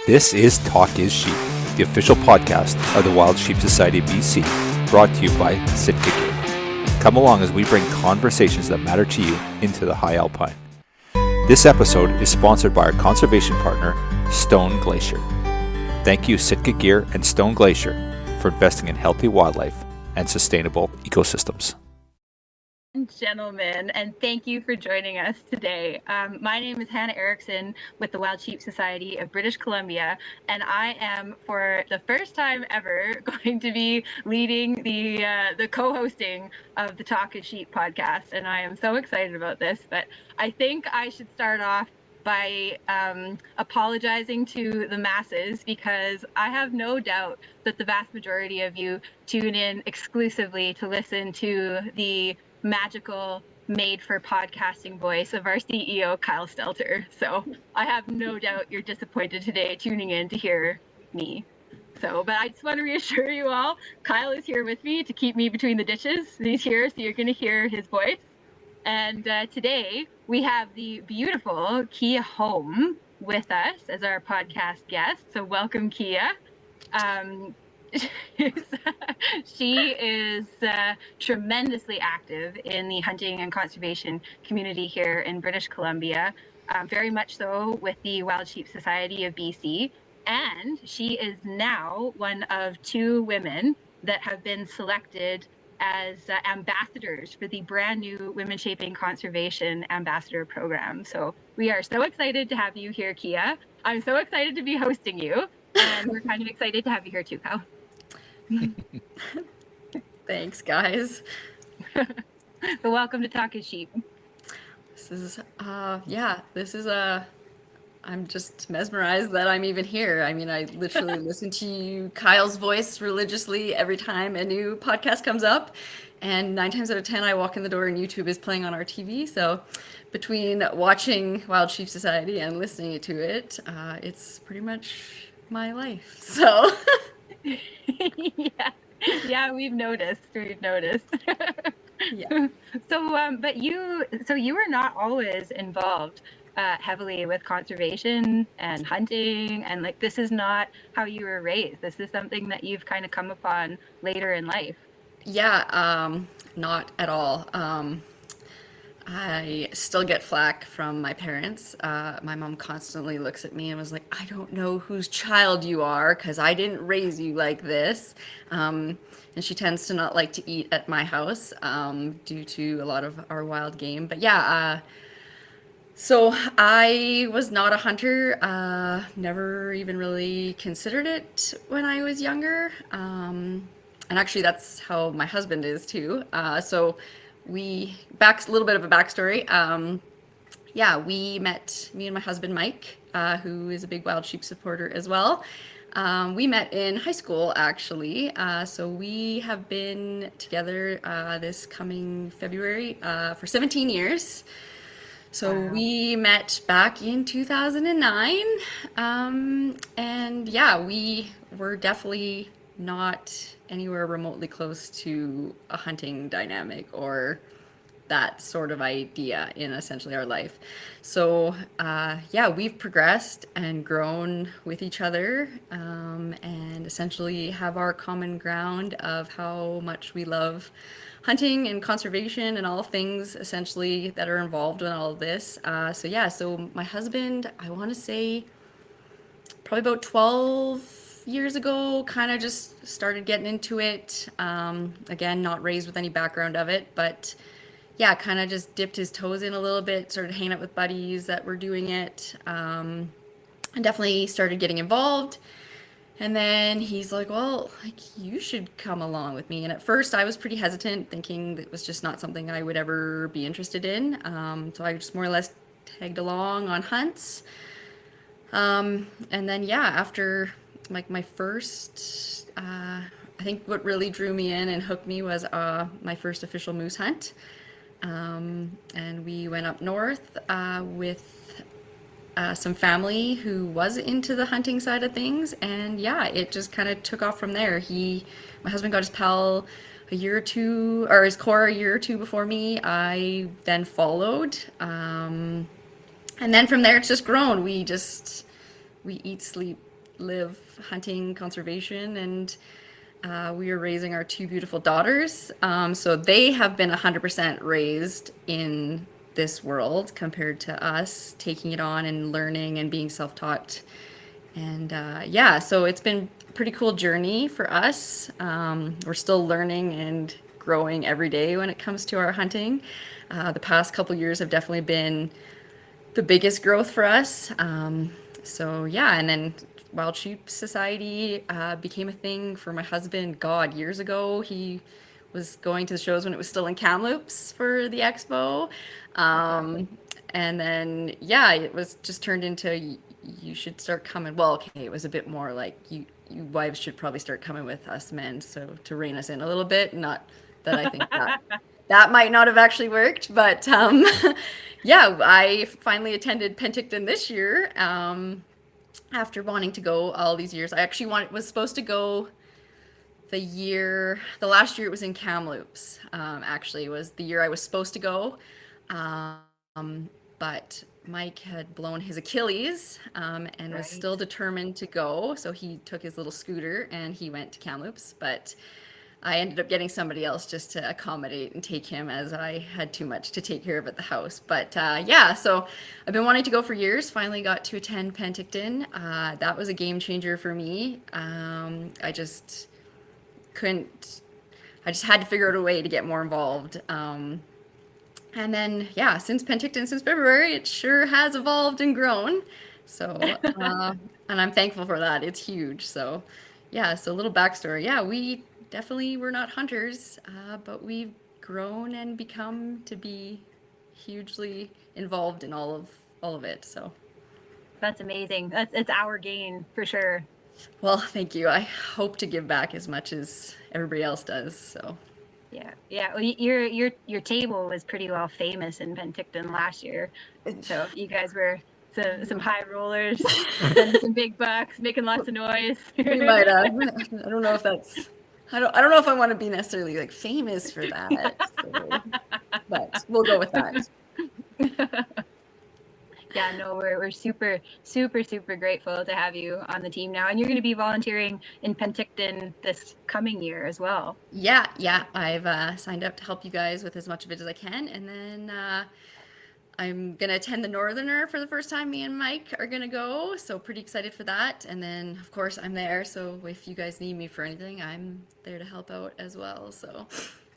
This is Talk is Sheep, the official podcast of the Wild Sheep Society of BC, brought to you by Sitka Gear. Come along as we bring conversations that matter to you into the high alpine. This episode is sponsored by our conservation partner, Stone Glacier. Thank you, Sitka Gear and Stone Glacier, for investing in healthy wildlife and sustainable ecosystems. Gentlemen, and thank you for joining us today. My name is Hannah Erickson with the Wild Sheep Society of British Columbia, and I am, for the first time ever, going to be leading the co-hosting of the Talk is Sheep podcast, and I am so excited about this. But I think I should start off by apologizing to the masses, because I have no doubt that the vast majority of you tune in exclusively to listen to the magical made for podcasting voice of our CEO, Kyle Stelter. So I have no doubt you're disappointed today tuning in to hear me. But I just want to reassure you all, Kyle is here with me to keep me between the ditches. He's here, so you're going to hear his voice. And today we have the beautiful Keia Holm with us as our podcast guest. So welcome, Keia. She is tremendously active in the hunting and conservation community here in British Columbia, very much so with the Wild Sheep Society of BC. And she is now one of two women that have been selected as ambassadors for the brand new Women Shaping Conservation Ambassador Program. So we are so excited to have you here, Keia. I'm so excited to be hosting you, and we're kind of excited to have you here too, Kyle. Thanks, guys. So welcome to Talk is Sheep. This is, I'm just mesmerized that I'm even here. I mean, I literally listen to Kyle's voice religiously every time a new podcast comes up. And 9 times out of 10, I walk in the door and YouTube is playing on our TV. So between watching Wild Sheep Society and listening to it, it's pretty much my life. So... yeah, we've noticed. Yeah. But you were not always involved heavily with conservation and hunting, and like, this is not how you were raised. This is something that you've kind of come upon later in life. Yeah, not at all. I still get flack from my parents. My mom constantly looks at me and was like, I don't know whose child you are because I didn't raise you like this. And she tends to not like to eat at my house due to a lot of our wild game. But yeah, so I was not a hunter, never even really considered it when I was younger. And actually, that's how my husband is too. A little bit of a backstory. We met, me and my husband Mike, who is a big wild sheep supporter as well. We met in high school, actually. So we have been together this coming February for 17 years. So wow. We met back in 2009. And yeah, we were definitely not anywhere remotely close to a hunting dynamic or that sort of idea in essentially our life. So we've progressed and grown with each other, and essentially have our common ground of how much we love hunting and conservation and all things essentially that are involved in all of this. So my husband, I want to say probably about 12 years ago, kind of just started getting into it. Again, not raised with any background of it, but yeah, kind of just dipped his toes in a little bit, started hanging out with buddies that were doing it, and definitely started getting involved. And then he's like, well, like, you should come along with me. And at first I was pretty hesitant, thinking that it was just not something I would ever be interested in. So I just more or less tagged along on hunts. And then, after like my first, I think what really drew me in and hooked me was my first official moose hunt. And we went up north with some family who was into the hunting side of things. And yeah, it just kind of took off from there. My husband got his PAL a year or two, or his core a year or two before me. I then followed. And then from there, it's just grown. We eat, sleep, live hunting conservation, and we are raising our two beautiful daughters. So they have been 100% raised in this world compared to us taking it on and learning and being self-taught. And yeah, so it's been a pretty cool journey for us. We're still learning and growing every day when it comes to our hunting. The past couple years have definitely been the biggest growth for us. So yeah, and then Wild Sheep Society became a thing for my husband, God, years ago. He was going to the shows when it was still in Kamloops for the expo. And then, yeah, it was just turned into you should start coming. Well, okay, it was a bit more like you wives should probably start coming with us men, so to rein us in a little bit. Not that I think that might not have actually worked, but yeah, I finally attended Penticton this year after wanting to go all these years. I actually was supposed to go the last year it was in Kamloops. Actually, was the year I was supposed to go, but Mike had blown his Achilles and was still determined to go. So he took his little scooter and he went to Kamloops. But I ended up getting somebody else just to accommodate and take him as I had too much to take care of at the house. But yeah, so I've been wanting to go for years. Finally got to attend Penticton. That was a game changer for me. I just couldn't, I just had to figure out a way to get more involved. And then, yeah, since Penticton, since February, it sure has evolved and grown. So, and I'm thankful for that. It's huge. So, yeah, so a little backstory. Yeah, we definitely were not hunters, but we've grown and become to be hugely involved in all of it. So, that's amazing. It's our gain for sure. well, thank you. I hope to give back as much as everybody else does. So. Yeah. Well, your table was pretty well famous in Penticton last year, so you guys were some high rollers, spending some big bucks, making lots of noise. We might have. I don't know if that's. I don't know if I want to be necessarily like famous for that. So, but we'll go with that. Yeah, no, we're super grateful to have you on the team now, and you're going to be volunteering in Penticton this coming year as well. Yeah, I've signed up to help you guys with as much of it as I can, and then I'm gonna attend the Northerner for the first time. Me and Mike are gonna go, so pretty excited for that. And then, of course, I'm there, so if you guys need me for anything, I'm there to help out as well. So,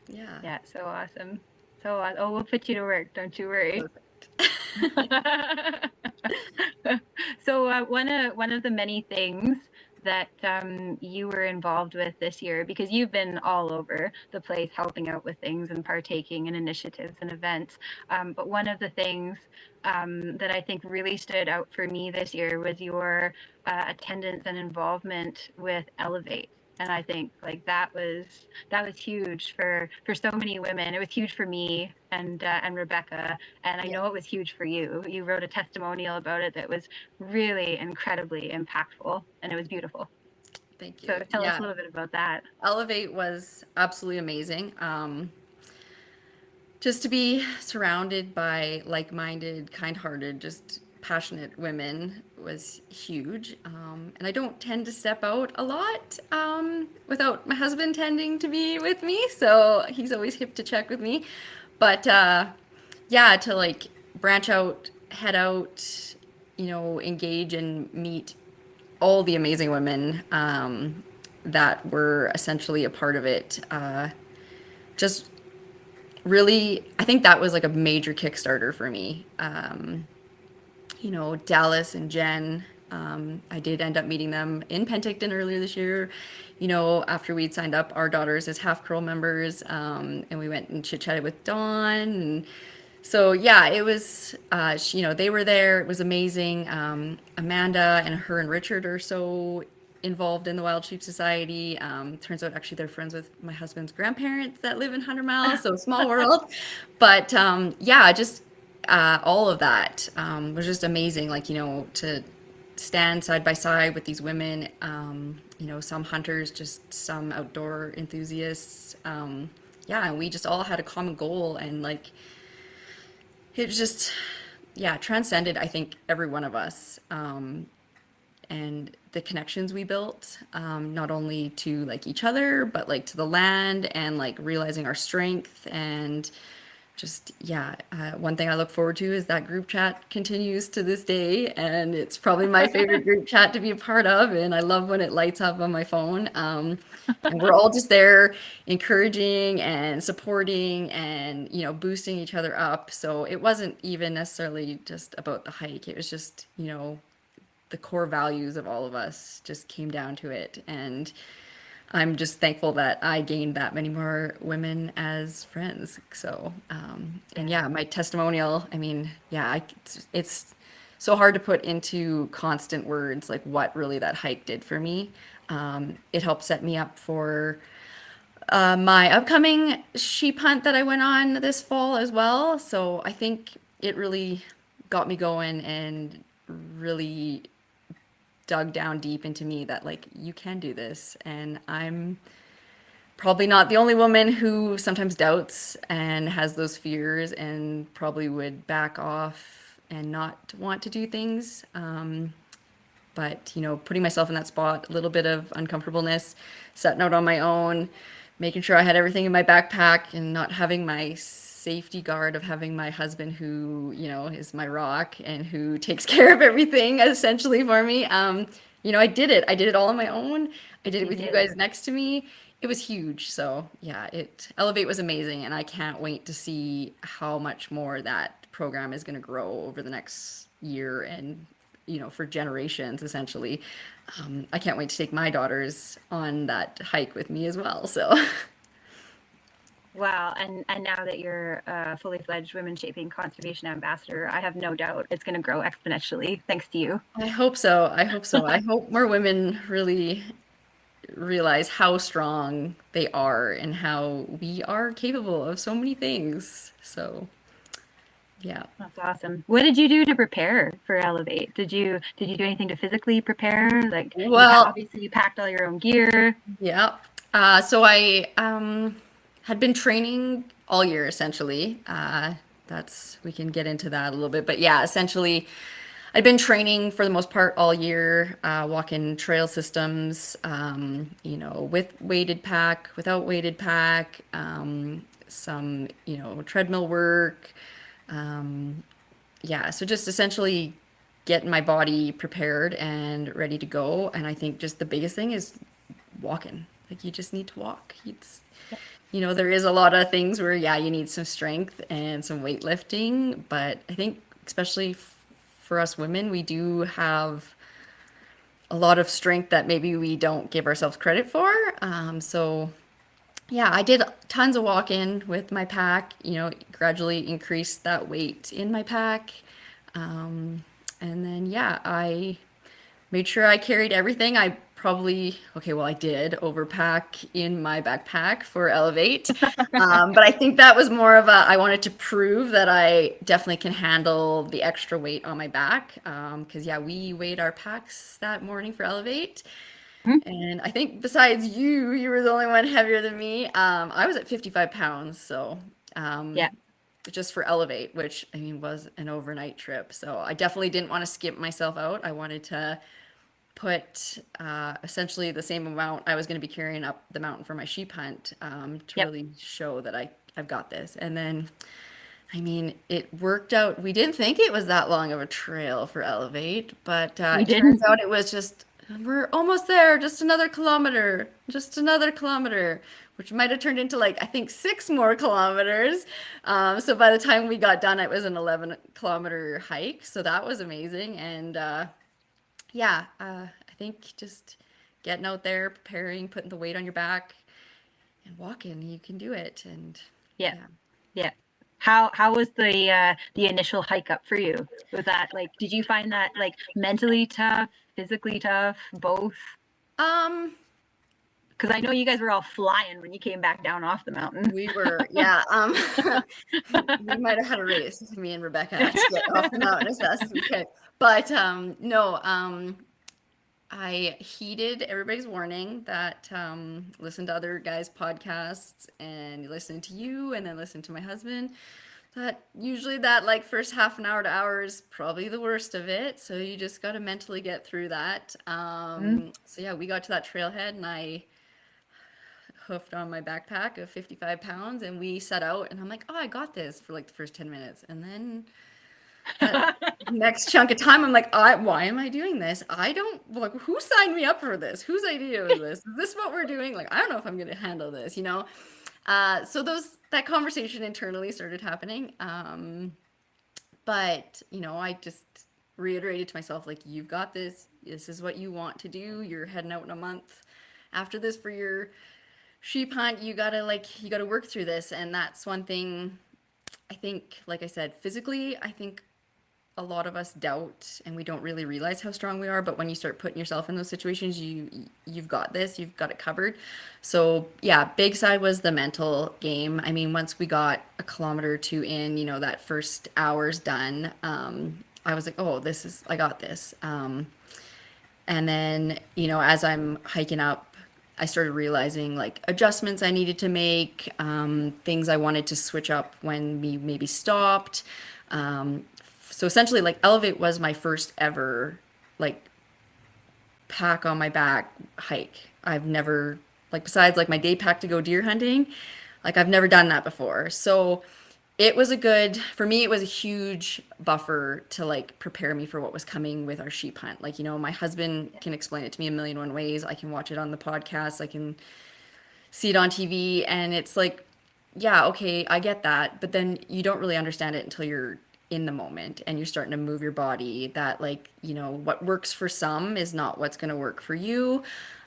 yeah. Yeah, so awesome. Oh, we'll put you to work. Don't you worry. So one of the many things that you were involved with this year, because you've been all over the place helping out with things and partaking in initiatives and events, but one of the things that I think really stood out for me this year was your attendance and involvement with Elevate. And I think like that was huge for so many women. It was huge for me and Rebecca, and I know it was huge for you. You wrote a testimonial about it that was really incredibly impactful, and it was beautiful. Thank you. So tell us a little bit about that. Elevate was absolutely amazing. Just to be surrounded by like-minded, kind-hearted, just passionate women was huge. And I don't tend to step out a lot without my husband tending to be with me. So he's always hip to check with me. But yeah, to like branch out, head out, engage and meet all the amazing women that were essentially a part of it. Just really, I think that was like a major Kickstarter for me. Dallas and Jen, I did end up meeting them in Penticton earlier this year, after we'd signed up our daughters as Half Curl members, and we went and chit-chatted with Dawn. And so, yeah, it was, they were there. It was amazing. Amanda and her and Richard are so involved in the Wild Sheep Society. Turns out actually they're friends with my husband's grandparents that live in 100 Miles, so small world. But yeah, just all of that was just amazing. Like, to stand side by side with these women, some hunters, just some outdoor enthusiasts. Yeah, and we just all had a common goal, and like, it just, yeah, transcended, I think, every one of us. and the connections we built, not only to like each other, but like to the land and like realizing our strength and just yeah, one thing I look forward to is that group chat continues to this day, and it's probably my favorite group chat to be a part of, and I love when it lights up on my phone. And we're all just there encouraging and supporting and boosting each other up. So it wasn't even necessarily just about the hike. It was just the core values of all of us just came down to it, and I'm just thankful that I gained that many more women as friends. So, and yeah, my testimonial, I mean, yeah, it's so hard to put into constant words like what really that hike did for me. It helped set me up for my upcoming sheep hunt that I went on this fall as well. So I think it really got me going and really dug down deep into me that like you can do this, and I'm probably not the only woman who sometimes doubts and has those fears and probably would back off and not want to do things. But putting myself in that spot, a little bit of uncomfortableness, setting out on my own, making sure I had everything in my backpack and not having my safety guard of having my husband who, is my rock and who takes care of everything essentially for me. I did it. I did it all on my own. I did it with you guys next to me. It was huge. So yeah, Elevate was amazing, and I can't wait to see how much more that program is going to grow over the next year and for generations essentially. I can't wait to take my daughters on that hike with me as well. So Wow. And now that you're a fully fledged women shaping conservation ambassador, I have no doubt it's going to grow exponentially thanks to you. I hope so. I hope so. I hope more women really realize how strong they are and how we are capable of so many things. So, yeah. That's awesome. What did you do to prepare for Elevate? Did you do anything to physically prepare? Like, Well, obviously you packed all your own gear. yeah. So I had been training all year essentially. We can get into that a little bit, but yeah, essentially I'd been training for the most part all year, walking trail systems, with weighted pack, without weighted pack, some, treadmill work. Yeah, so just essentially getting my body prepared and ready to go. And I think just the biggest thing is walking. Like you just need to walk. There is a lot of things where, yeah, you need some strength and some weightlifting, but I think especially for us women, we do have a lot of strength that maybe we don't give ourselves credit for. So yeah, I did tons of walking with my pack, gradually increased that weight in my pack. And then, yeah, I made sure I carried everything. I did overpack in my backpack for Elevate. But I think that was more of I wanted to prove that I definitely can handle the extra weight on my back. Because, yeah, we weighed our packs that morning for Elevate. Hmm? And I think besides you were the only one heavier than me. I was at 55 pounds. So, Yeah. just for Elevate, which I mean was an overnight trip. So I definitely didn't want to skip myself out. I wanted to put essentially the same amount I was going to be carrying up the mountain for my sheep hunt to Yep. really show that I've got this. And then, I mean, it worked out. We didn't think it was that long of a trail for Elevate, but We it turns didn't. out it was just, we're almost there, just another kilometer, which might have turned into like, I think 6 more kilometers. So by the time we got done, it was an 11-kilometer hike. So that was amazing. And yeah, I think just getting out there, preparing, putting the weight on your back, and walking, you can do it. And Yeah. yeah. Yeah. How was the initial hike up for you? Was that like, did you find that like mentally tough, physically tough, both? Um, Because I know you guys were all flying when you came back down off the mountain. we were, yeah. We might have had a race, me and Rebecca, to get off the mountain as fast as we could. But no, I heeded everybody's warning that listen to other guys' podcasts and listen to you and then listen to my husband. that usually that like first half an hour to hour is probably the worst of it. So you just got to mentally get through that. Mm. So yeah, we got to that trailhead and I hoofed on my backpack of 55 pounds and we set out and I'm like, oh, I got this for like the first 10 minutes. And then that next chunk of time, I'm like, why am I doing this? I don't like who signed me up for this? Whose idea was this? Is this what we're doing? Like, I don't know if I'm going to handle this, you know? So that conversation internally started happening. But, you know, I just reiterated to myself, like, you've got this. This is what you want to do. You're heading out in a month after this for your sheep hunt. You gotta work through this. And that's one thing I think, like I said, physically, I think a lot of us doubt and we don't really realize how strong we are, but when you start putting yourself in those situations, you've got this, you've got it covered. So yeah, big side was the mental game. I mean, once we got a kilometer or two in, you know, that first hour's done, I was like, oh, I got this. And then, you know, as I'm hiking up, I started realizing like adjustments I needed to make, things I wanted to switch up when we maybe stopped. Um, so essentially, like Elevate was my first ever like pack on my back hike. I've never like besides like my day pack to go deer hunting, like I've never done that before. So it was for me, it was a huge buffer to like prepare me for what was coming with our sheep hunt. Like, you know, my husband can explain it to me a million one ways. I can watch it on the podcast. I can see it on TV. And it's like, yeah, okay, I get that. But then you don't really understand it until you're in the moment and you're starting to move your body that like, you know, what works for some is not what's going to work for you.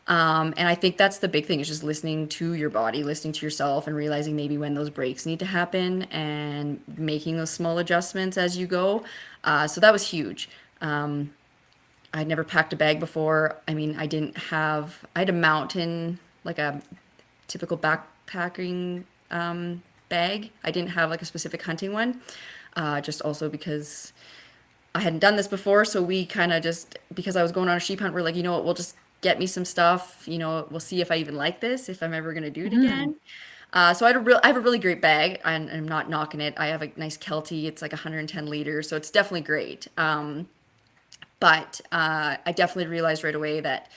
And I think that's the big thing is just listening to your body, listening to yourself and realizing maybe when those breaks need to happen and making those small adjustments as you go. So that was huge. I'd never packed a bag before. I mean, I had a mountain, like a typical backpacking bag. I didn't have like a specific hunting one, just also because I hadn't done this before. So we kind of just, because I was going on a sheep hunt, we're like, you know what, we'll just get me some stuff. You know, we'll see if I even like this, if I'm ever going to do it Mm. again. So I have a really great bag, and I'm not knocking it. I have a nice Kelty. It's like 110 liters, so it's definitely great. But I definitely realized right away that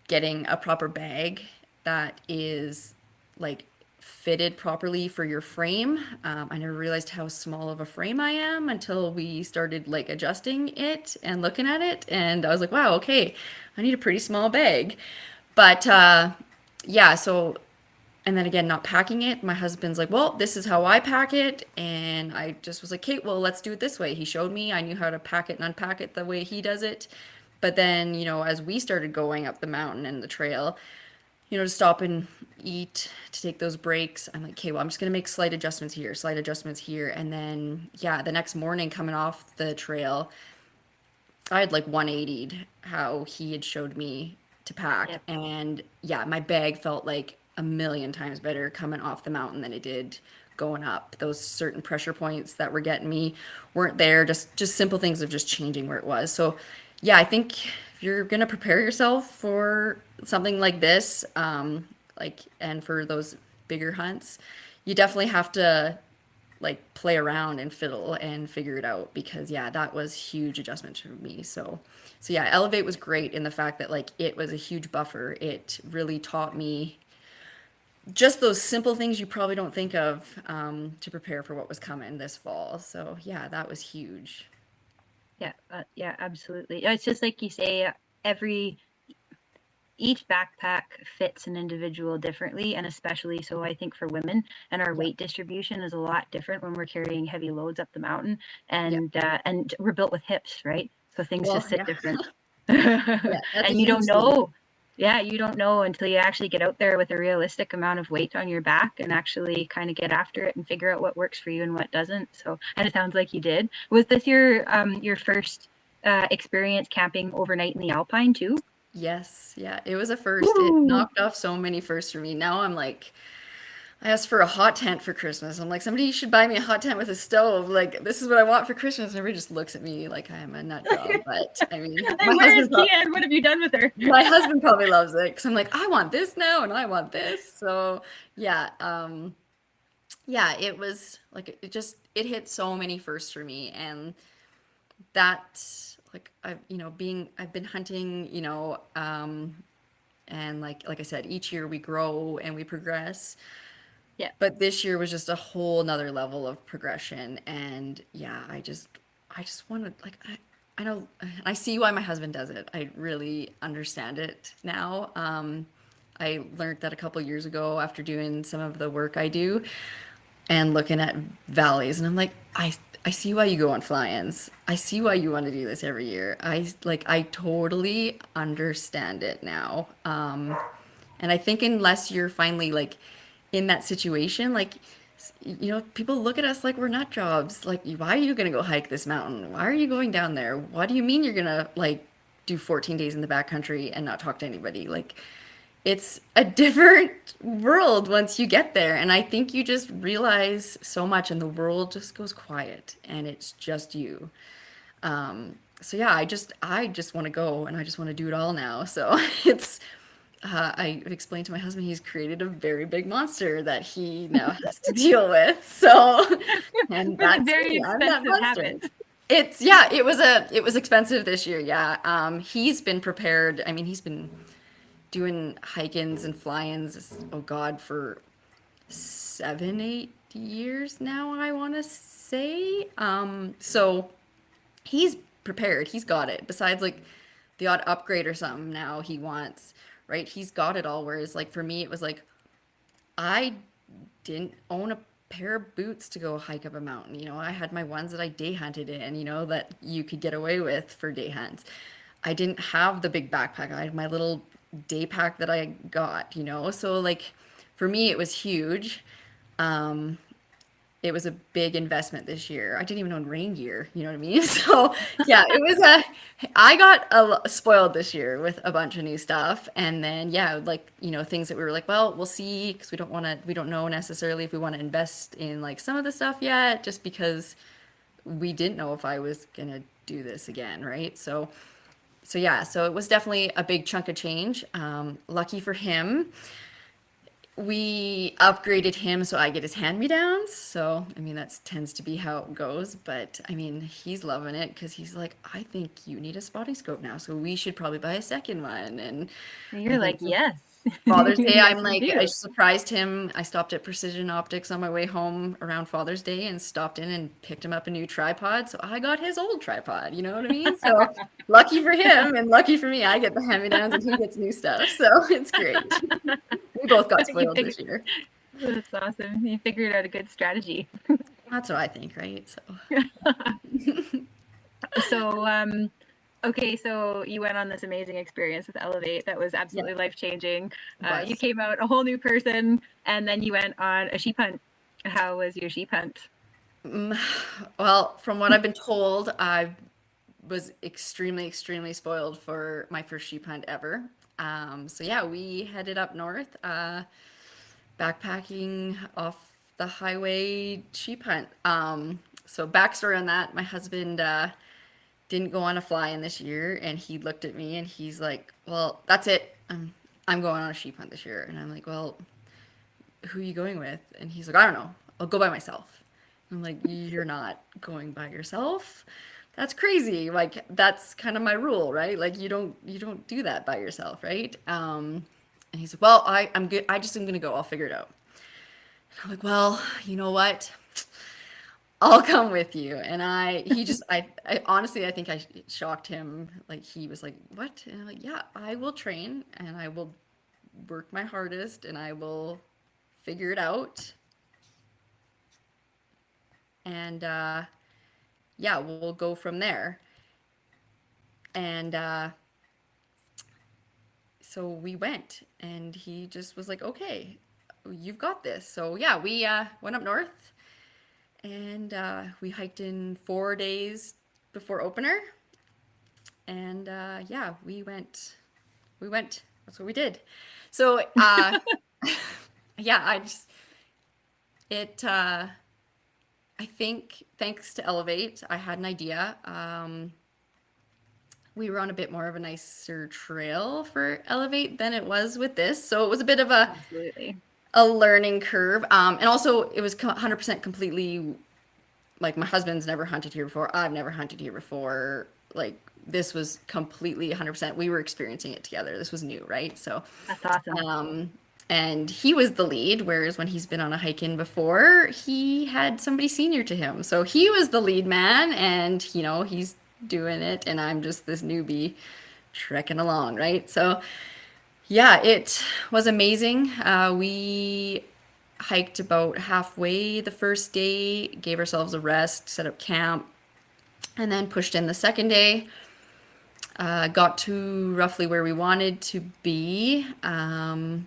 getting a proper bag that is like fitted properly for your frame. I never realized how small of a frame I am until we started like adjusting it and looking at it. And I was like, wow, okay, I need a pretty small bag. But yeah, so and then again, not packing it. My husband's like, well, this is how I pack it. And I just was like, Kate, well, let's do it this way. He showed me, I knew how to pack it and unpack it the way he does it. But then, you know, as we started going up the mountain and the trail, you know, to stop and eat, to take those breaks, I'm like, okay, well, I'm just going to make slight adjustments here, slight adjustments here. And then, yeah, the next morning coming off the trail, I had like 180'd how he had showed me to pack. Yep. And yeah, my bag felt like a million times better coming off the mountain than it did going up. Those certain pressure points that were getting me weren't there. Just simple things of just changing where it was. So yeah, I think if you're gonna prepare yourself for something like this, like and for those bigger hunts, you definitely have to like play around and fiddle and figure it out because yeah, that was huge adjustment for me. So yeah, Elevate was great in the fact that like it was a huge buffer. It really taught me just those simple things you probably don't think of to prepare for what was coming this fall. So yeah, that was huge. Yeah, absolutely. It's just like you say, each backpack fits an individual differently, and especially so I think for women, and our Yeah, weight distribution is a lot different when we're carrying heavy loads up the mountain, yeah. and we're built with hips, right? So things Well, just sit yeah, different. yeah. That's a And you huge don't thing. know. Yeah, you don't know until you actually get out there with a realistic amount of weight on your back and actually kind of get after it and figure out what works for you and what doesn't. So, and it sounds like you did. Was this your first experience camping overnight in the Alpine too? Yes, yeah. It was a first. It Ooh. knocked off so many firsts for me. Now I'm like, I asked for a hot tent for Christmas. I'm like, somebody should buy me a hot tent with a stove. Like, this is what I want for Christmas. And everybody just looks at me like I am a nut job. But I mean, And where is Kia and what have you done with her? my husband probably loves it because I'm like, I want this now and I want this. So yeah, yeah, it was like it hit so many firsts for me, and that like I've been hunting, and like I said, each year we grow and we progress. Yeah. But this year was just a whole nother level of progression, and yeah, I just wanted like I know I see why my husband does it. I really understand it now. I learned that a couple years ago after doing some of the work I do and looking at valleys, and I'm like, I see why you go on fly-ins. I see why you want to do this every year. I totally understand it now. And I think unless you're finally like in that situation, like people look at us like we're nut jobs. Like, why are you gonna go hike this mountain? Why are you going down there? What do you mean you're gonna like do 14 days in the backcountry and not talk to anybody? Like, it's a different world once you get there. And I think you just realize so much, and the world just goes quiet, and it's just you. So yeah, I just want to go, and I just want to do it all now. So it's I explained to my husband he's created a very big monster that he now has to deal with. So, and For the that's very me. I'm that expensive monster. habits. It's yeah, it was expensive this year. Yeah. He's been prepared. I mean, he's been doing hike-ins and fly-ins, oh God, for 7, 8 years now, I want to say. So he's prepared. He's got it. Besides like the odd upgrade or something now he wants, right? He's got it all. Whereas like for me, it was like I didn't own a pair of boots to go hike up a mountain. I had my ones that I day hunted in, that you could get away with for day hunts. I didn't have the big backpack. I had my little day pack that I got. So like for me it was huge. It was a big investment this year. I didn't even own rain gear, you know what I mean? So yeah, I got spoiled this year with a bunch of new stuff. And then, yeah, like, things that we were like, well, we'll see, because we don't know necessarily if we want to invest in like some of the stuff yet, just because we didn't know if I was going to do this again, right? So yeah, so it was definitely a big chunk of change. Lucky for him, we upgraded him so I get his hand-me-downs. So, I mean, that tends to be how it goes. But, I mean, he's loving it because he's like, I think you need a spotting scope now. So we should probably buy a second one. And And I you're like, think for yes. Father's Day, Yes, I'm we like, I do. surprised him. I stopped at Precision Optics on my way home around Father's Day and stopped in and picked him up a new tripod. So I got his old tripod, you know what I mean? So lucky for him and lucky for me, I get the hand-me-downs and he gets new stuff. So it's great. We both got You spoiled figured, this year. that's awesome. You figured out a good strategy. That's what I think, right? So So, okay, so you went on this amazing experience with Elevate that was yeah, absolutely life-changing. it You was. came out a whole new person, and then you went on a sheep hunt. How was your sheep hunt? Well, from what I've been told, I was extremely, extremely spoiled for my first sheep hunt ever. So yeah, we headed up north, backpacking off the highway sheep hunt. So backstory on that, my husband didn't go on a fly-in this year, and he looked at me and he's like, "Well, that's it. I'm going on a sheep hunt this year." And I'm like, "Well, who are you going with?" And he's like, "I don't know. I'll go by myself." I'm like, "You're not going by yourself? That's crazy. Like that's kind of my rule, right? Like you don't do that by yourself, right?" And he's like, "Well, I'm good. I just am gonna go. I'll figure it out." And I'm like, "Well, you know what? I'll come with you." And I honestly, I think I shocked him. Like he was like, "What?" And I'm like, "Yeah, I will train and I will work my hardest and I will figure it out. And yeah, we'll go from there." And so we went, and he just was like, "Okay, you've got this." So yeah, we went up north, and we hiked in 4 days before opener. And yeah, we went. That's what we did. So yeah, it. I think thanks to Elevate, I had an idea. We were on a bit more of a nicer trail for Elevate than it was with this. So it was a bit of a, Absolutely. a learning curve. And also it was 100% completely, like, my husband's never hunted here before. I've never hunted here before. Like, this was completely 100%. We were experiencing it together. This was new, right? So, That's awesome. and he was the lead, whereas when he's been on a hike in before, he had somebody senior to him. So he was the lead man, and he's doing it, and I'm just this newbie trekking along, right? So yeah, it was amazing. We hiked about halfway the first day, gave ourselves a rest, set up camp, and then pushed in the second day. Got to roughly where we wanted to be. And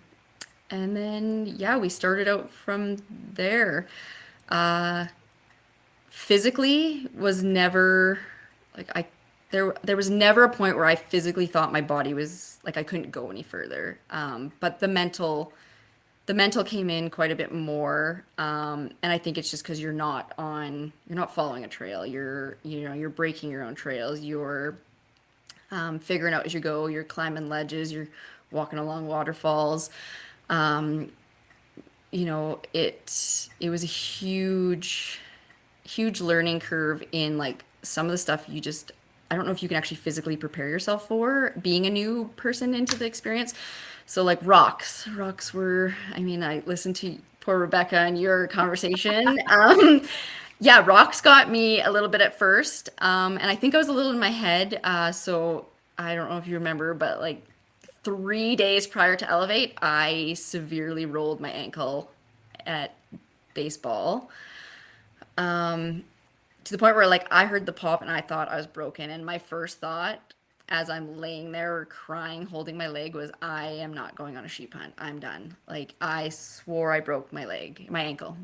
then, yeah, we started out from there. Uh, Physically was never like there was never a point where I physically thought my body was like I couldn't go any further. But the mental came in quite a bit more. And I think it's just because you're not following a trail. You're breaking your own trails. You're figuring out as you go. You're climbing ledges. You're walking along waterfalls. Um, it was a huge learning curve in, like, some of the stuff I don't know if you can actually physically prepare yourself for being a new person into the experience. So, like, rocks were, I mean, I listened to poor Rebecca and your conversation. Yeah, rocks got me a little bit at first. And I think I was a little in my head. So I don't know if you remember, but, like, 3 days prior to Elevate, I severely rolled my ankle at baseball, to the point where, like, I heard the pop and I thought I was broken. And my first thought, as I'm laying there crying, holding my leg, was, I am not going on a sheep hunt. I'm done. Like, I swore I broke my ankle.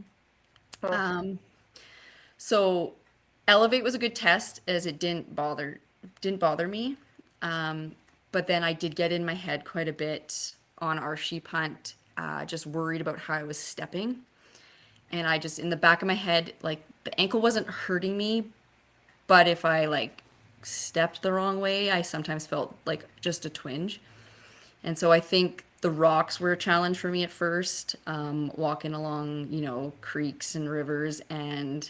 Oh, Um, so Elevate was a good test, as it didn't bother me. Um, but then I did get in my head quite a bit on our sheep hunt, just worried about how I was stepping. And I just, in the back of my head, like, the ankle wasn't hurting me, but if I, like, stepped the wrong way, I sometimes felt like just a twinge. And so I think the rocks were a challenge for me at first, walking along, creeks and rivers. And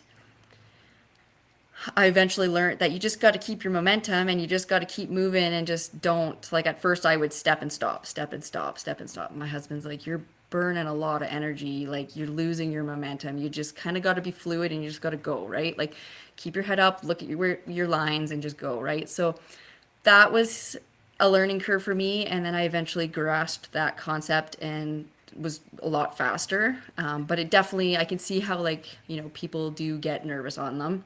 I eventually learned that you just got to keep your momentum, and you just got to keep moving, and just don't, like, at first I would step and stop, step and stop, step and stop. My husband's like, you're burning a lot of energy, like, you're losing your momentum. You just kind of got to be fluid, and you just got to go, right? Like, keep your head up, look at your lines, and just go, right? So that was a learning curve for me, and then I eventually grasped that concept and was a lot faster. But it definitely, I can see how, like, people do get nervous on them.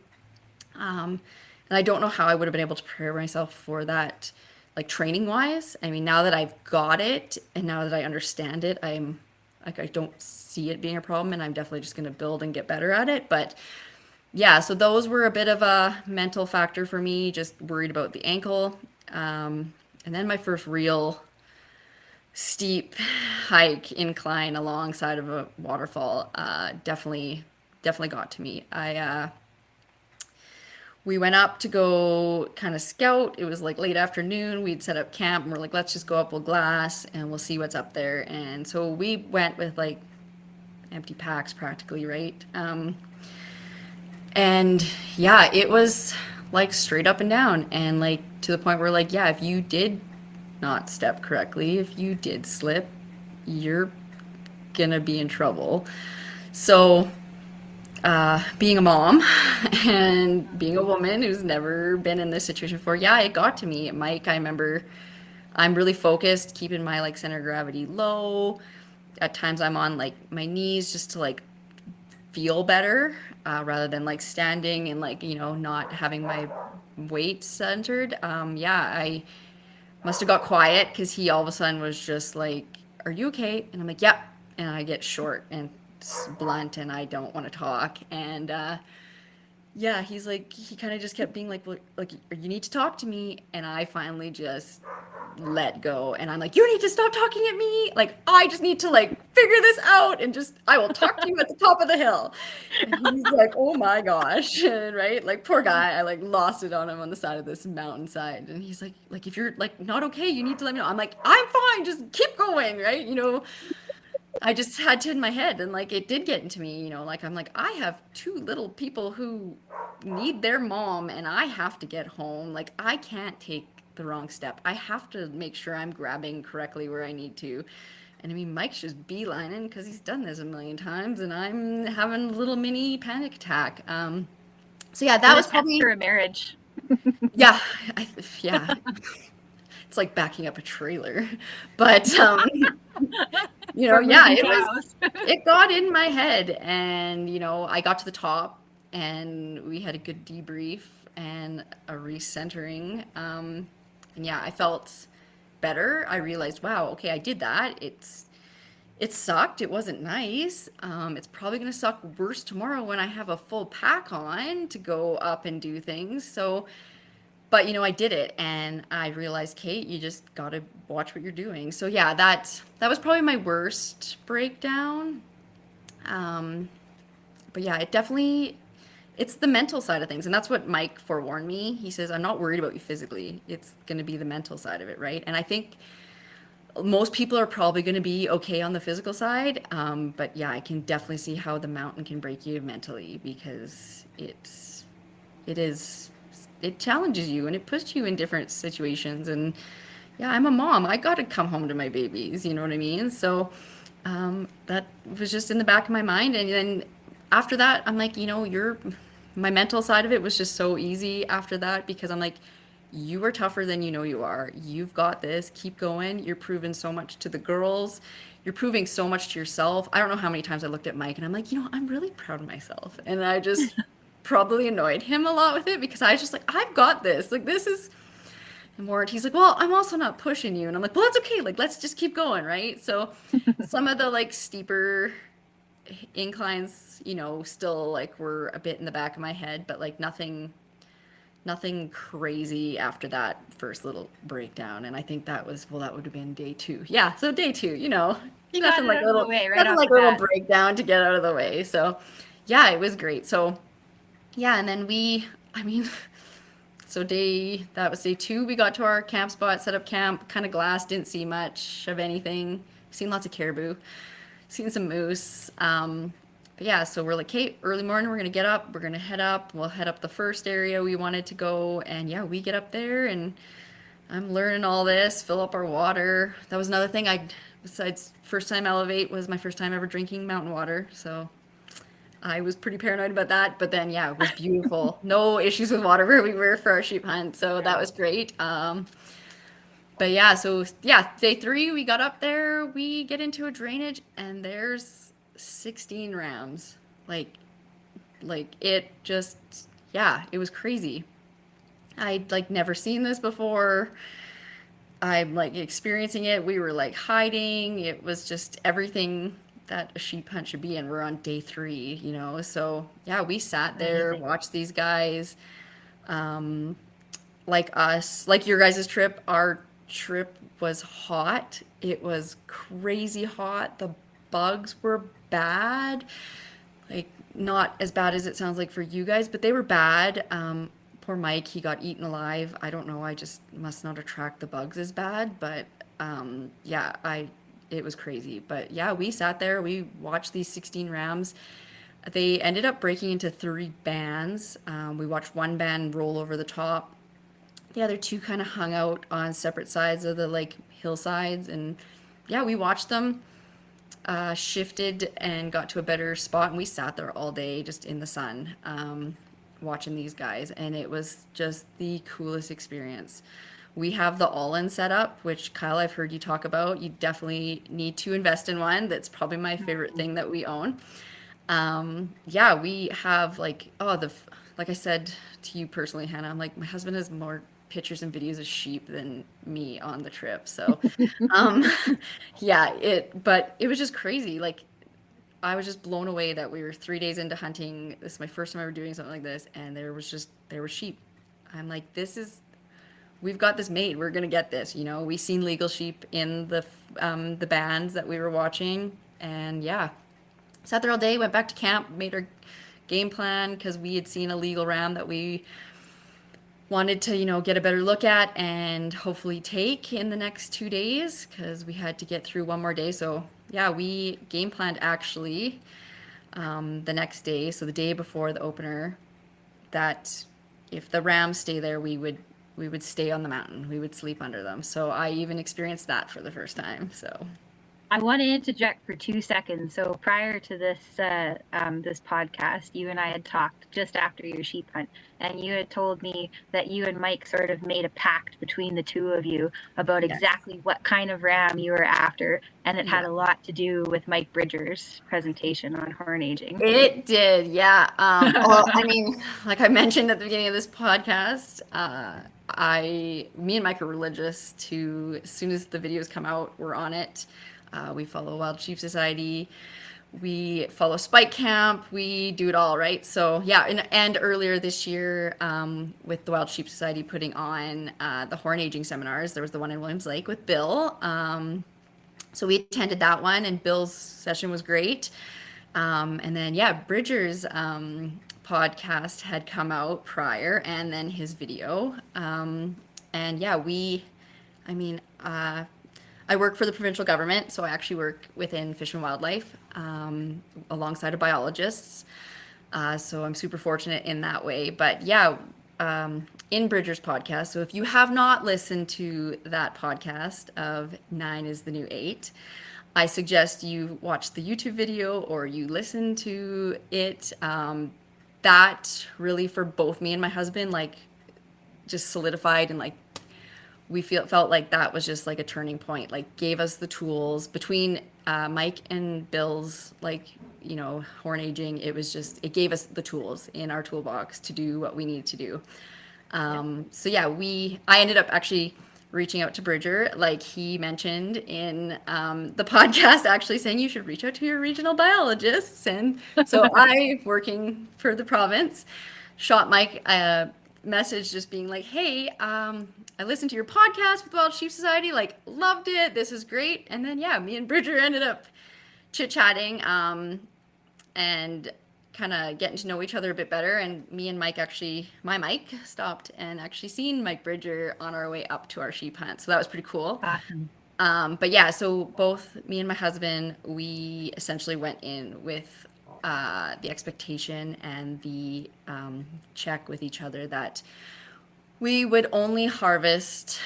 Um, and I don't know how I would have been able to prepare myself for that, like, training wise. I mean, now that I've got it and now that I understand it, I'm like, I don't see it being a problem, and I'm definitely just going to build and get better at it. But yeah, so those were a bit of a mental factor for me, just worried about the ankle. And then my first real steep hike incline alongside of a waterfall, definitely got to me. We went up to go kind of scout. It was, like, late afternoon. We'd set up camp, and we're like, let's just go up a glass and we'll see what's up there. And so we went with, like, empty packs practically, right? And yeah, it was, like, straight up and down, and, like, to the point where, like, yeah, if you did not step correctly, if you did slip, you're gonna be in trouble. So being a mom and being a woman who's never been in this situation before, yeah, it got to me. Mike, I remember, I'm really focused, keeping my, like, center of gravity low. At times I'm on, like, my knees just to, like, feel better, rather than, like, standing and, like, not having my weight centered. Yeah, I must have got quiet because he all of a sudden was just like, "Are you okay?" And I'm like, "Yep." And I get short and blunt, and I don't want to talk. And yeah, he's like, he kind of just kept being like, like, you need to talk to me. And I finally just let go. And I'm like, you need to stop talking at me. Like, I just need to, like, figure this out, and just, I will talk to you at the top of the hill. And he's like, oh my gosh. And, right? Like, poor guy, I, like, lost it on him on the side of this mountainside. And he's like, if you're, like, not okay, you need to let me know. I'm like, I'm fine. Just keep going. Right. I just had to in my head, and like it did get into me, like I'm like, I have two little people who need their mom, and I have to get home. Like I can't take the wrong step. I have to make sure I'm grabbing correctly where I need to. And I mean, Mike's just beelining because he's done this a million times, and I'm having a little mini panic attack. So yeah, that What was a test probably, for a marriage. yeah, yeah. It's like backing up a trailer, but Or yeah, moving cows. it got in my head, and I got to the top, and we had a good debrief and a recentering, and yeah, I felt better. I realized, wow, okay, I did that. It sucked. It wasn't nice. It's probably gonna suck worse tomorrow when I have a full pack on to go up and do things. So, but I did it, and I realized, Kate, you just gotta watch what you're doing. So yeah, that was probably my worst breakdown. Um, but yeah, it's the mental side of things, and that's what Mike forewarned me. He says, I'm not worried about you physically. It's gonna be the mental side of it, right? And I think most people are probably going to be okay on the physical side, but yeah, I can definitely see how the mountain can break you mentally, because it is it challenges you and it puts you in different situations. And yeah, I'm a mom. I got to come home to my babies. You know what I mean? So that was just in the back of my mind. And then after that, I'm like, my mental side of it was just so easy after that, because I'm like, you are tougher than you are. You've got this. Keep going. You're proving so much to the girls. You're proving so much to yourself. I don't know how many times I looked at Mike and I'm like, I'm really proud of myself. And I just probably annoyed him a lot with it, because I was just like, I've got this. Like, this is. And Ward, he's like, well, I'm also not pushing you. And I'm like, well, that's okay. Like, let's just keep going, right? So some of the like steeper inclines, still like were a bit in the back of my head, but like nothing crazy after that first little breakdown. And I think that would have been day 2. Yeah, so day 2, You got nothing it like out a of the little way right nothing off like the a little bat. breakdown to get out of the way. So yeah, it was great. So yeah, and then I mean, so that was day 2. We got to our camp spot, set up camp, kind of glass, didn't see much of anything. Seen lots of caribou, seen some moose. But yeah, so we're like, hey, early morning, we're gonna get up, we're gonna head up. We'll head up the first area we wanted to go, and yeah, we get up there, and I'm learning all this, fill up our water. That was another thing. Besides first time elevate, was my first time ever drinking mountain water, so I was pretty paranoid about that. But then yeah, it was beautiful. No issues with water where we were for our sheep hunt, so that was great. But yeah, so yeah, day 3 we got up there, we get into a drainage, and there's 16 rams. Like it just, yeah, it was crazy. I'd like never seen this before. I'm like experiencing it. We were like hiding. It was just everything that a sheep hunt should be, and we're on day 3. So yeah, we sat there, Amazing. watched these guys. Like us, like your guys' trip, our trip was hot. It was crazy hot. The bugs were bad. Like, not as bad as it sounds like for you guys, but they were bad. Poor Mike, he got eaten alive. I don't know. I just must not attract the bugs as bad, but yeah, it was crazy. But yeah, we sat there, we watched these 16 rams. They ended up breaking into 3 bands. We watched one band roll over the top. The other 2 kind of hung out on separate sides of the like hillsides, and yeah, we watched them, shifted and got to a better spot, and we sat there all day just in the sun, watching these guys, and it was just the coolest experience. We have the all-in setup, which Kyle, I've heard you talk about. You definitely need to invest in one. That's probably my favorite thing that we own. Yeah, we have like, like I said to you personally, Hannah, I'm like, my husband has more pictures and videos of sheep than me on the trip. So, um, yeah, but it was just crazy. Like, I was just blown away that we were 3 days into hunting. This is my first time ever doing something like this, and there were sheep. I'm like, we've got this made. We're gonna get this. We seen legal sheep in the bands that we were watching, and yeah, sat there all day. Went back to camp, made our game plan, because we had seen a legal ram that we wanted to, get a better look at and hopefully take in the next 2 days, because we had to get through one more day. So yeah, we game planned actually the next day, so the day before the opener, that if the rams stay there, we would stay on the mountain. We would sleep under them. So I even experienced that for the first time. So I want to interject for 2 seconds. So prior to this podcast, you and I had talked just after your sheep hunt, and you had told me that you and Mike sort of made a pact between the two of you about yes, exactly what kind of ram you were after, and it had yeah, a lot to do with Mike Bridger's presentation on horn aging. it did. Yeah. Well, I mean, like I mentioned at the beginning of this podcast, me and Mike are religious. To as soon as the videos come out, we're on it. We follow Wild Sheep Society. We follow Spike Camp. We do it all, right? So yeah, and earlier this year, with the Wild Sheep Society putting on the horn aging seminars, there was the one in Williams Lake with Bill. So we attended that one, and Bill's session was great. And then yeah, Bridger's podcast had come out prior, and then his video. And yeah, I mean, I work for the provincial government, so I actually work within Fish and Wildlife alongside of biologists. So I'm super fortunate in that way. But yeah, in Bridger's podcast, so if you have not listened to that podcast of 9 is the New 8, I suggest you watch the YouTube video or you listen to it. That really, for both me and my husband, like just solidified, and like we felt like that was just like a turning point, like gave us the tools between Mike and Bill's, like, horn aging. It gave us the tools in our toolbox to do what we needed to do. So yeah, I ended up actually reaching out to Bridger, like he mentioned in the podcast, actually saying you should reach out to your regional biologists. And so I, working for the province, shot Mike a message just being like, hey, I listened to your podcast with the Wild Sheep Society, like loved it. This is great. And then yeah, me and Bridger ended up chit-chatting and kind of getting to know each other a bit better. And me and Mike my Mike stopped and actually seen Mike Bridger on our way up to our sheep hunt. So that was pretty cool. Awesome. But yeah, so both me and my husband, we essentially went in with the expectation and the check with each other that we would only harvest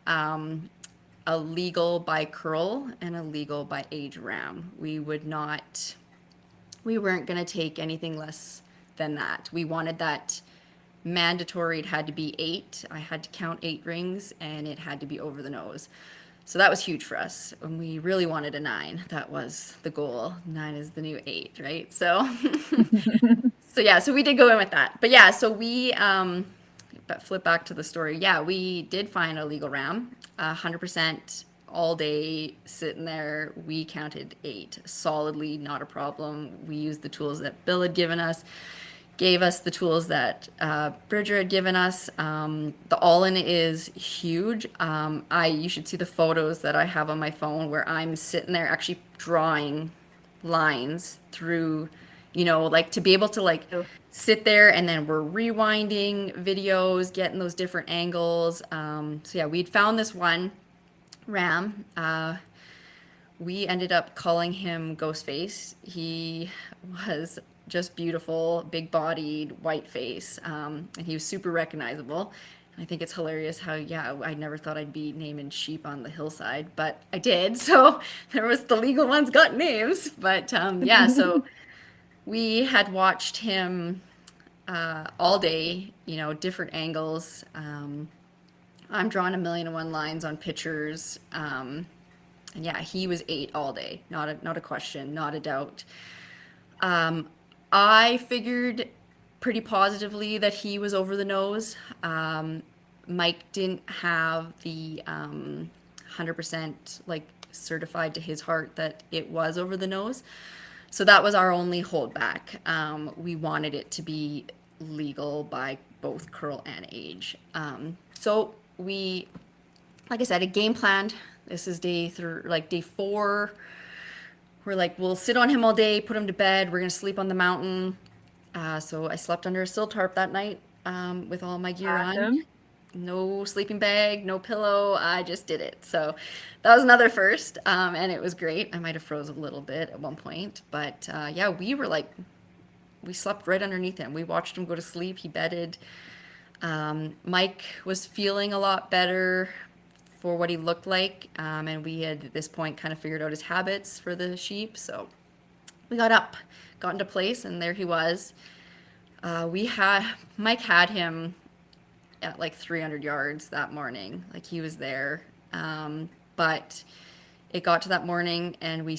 a legal by curl and a legal by age ram. We weren't going to take anything less than that. We wanted that mandatory. It had to be 8. I had to count 8 rings, and it had to be over the nose. So that was huge for us. And we really wanted a 9. That was the goal. 9 is the new 8, right? So, so yeah, so we did go in with that. But yeah, so but flip back to the story. Yeah, we did find a legal ram, 100% all day sitting there. We counted 8 solidly, not a problem. We used the tools that Bill had given us, gave us the tools that Bridger had given us. The all-in is huge. You should see the photos that I have on my phone where I'm sitting there actually drawing lines through, like to be able to like sit there, and then we're rewinding videos, getting those different angles. So yeah, we'd found this one ram. We ended up calling him Ghostface. He was just beautiful, big-bodied, white face, and he was super recognizable. And I think it's hilarious how, yeah, I never thought I'd be naming sheep on the hillside, but I did. So there was the legal ones got names. But yeah, so we had watched him all day, different angles. I'm drawing 1,000,001 lines on pictures. And yeah, he was 8 all day. Not a question, not a doubt. I figured pretty positively that he was over the nose. Mike didn't have the 100% like certified to his heart that it was over the nose. So that was our only holdback. We wanted it to be legal by both curl and age. So we, like I said, a game planned. This is day 4. We're like, we'll sit on him all day, put him to bed. We're gonna sleep on the mountain. So I slept under a sill tarp that night with all my gear on. Awesome. no sleeping bag, no pillow. I just did it. So that was another first, and it was great. I might have froze a little bit at one point, but yeah, we slept right underneath him. We watched him go to sleep. He bedded. Mike was feeling a lot better for what he looked like, and we had at this point kind of figured out his habits for the sheep. So we got up, got into place, and there he was. We had Mike had him at like 300 yards that morning. Like he was there. But it got to that morning and we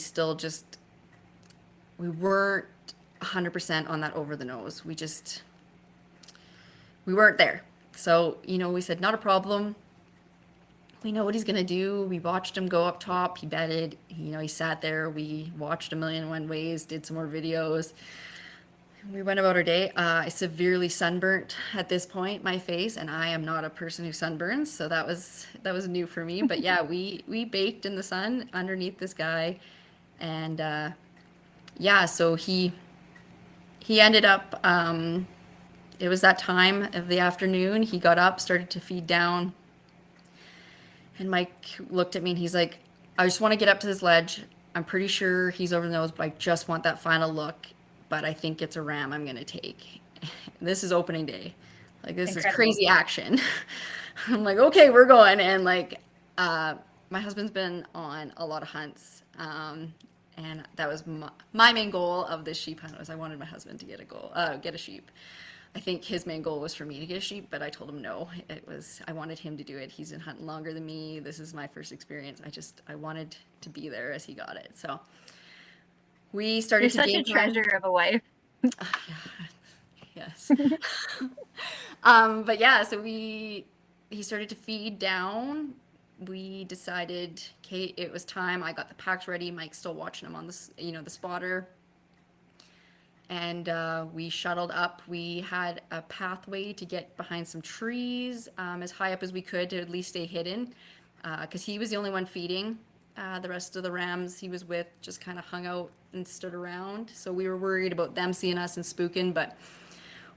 weren't 100% on that over the nose. We weren't there. So, we said, not a problem. We know what he's going to do. We watched him go up top. He bedded, he sat there. We watched a million and one ways, did some more videos. We went about our day. I severely sunburnt at this point, my face, and I am not a person who sunburns, so that was new for me. But yeah, we baked in the sun underneath this guy, and yeah, so he ended up. It was that time of the afternoon. He got up, started to feed down, and Mike looked at me and he's like, "I just want to get up to this ledge. I'm pretty sure he's over the nose, but I just want that final look." But I think it's a ram I'm going to take. This is opening day. Like, this is crazy action. I'm like, okay, we're going. And like, my husband's been on a lot of hunts. And that was my main goal of this sheep hunt was I wanted my husband to get a sheep. I think his main goal was for me to get a sheep, but I told him no. I wanted him to do it. He's been hunting longer than me. This is my first experience. I wanted to be there as he got it. So we started You're such a treasure of a wife. Yeah. Yes. But yeah, so he started to feed down. We decided, okay, it was time. I got the packs ready. Mike's still watching him on the spotter. And we shuttled up. We had a pathway to get behind some trees, as high up as we could to at least stay hidden, because he was the only one feeding. The rest of the rams he was with just kind of hung out and stood around. So we were worried about them seeing us and spooking, but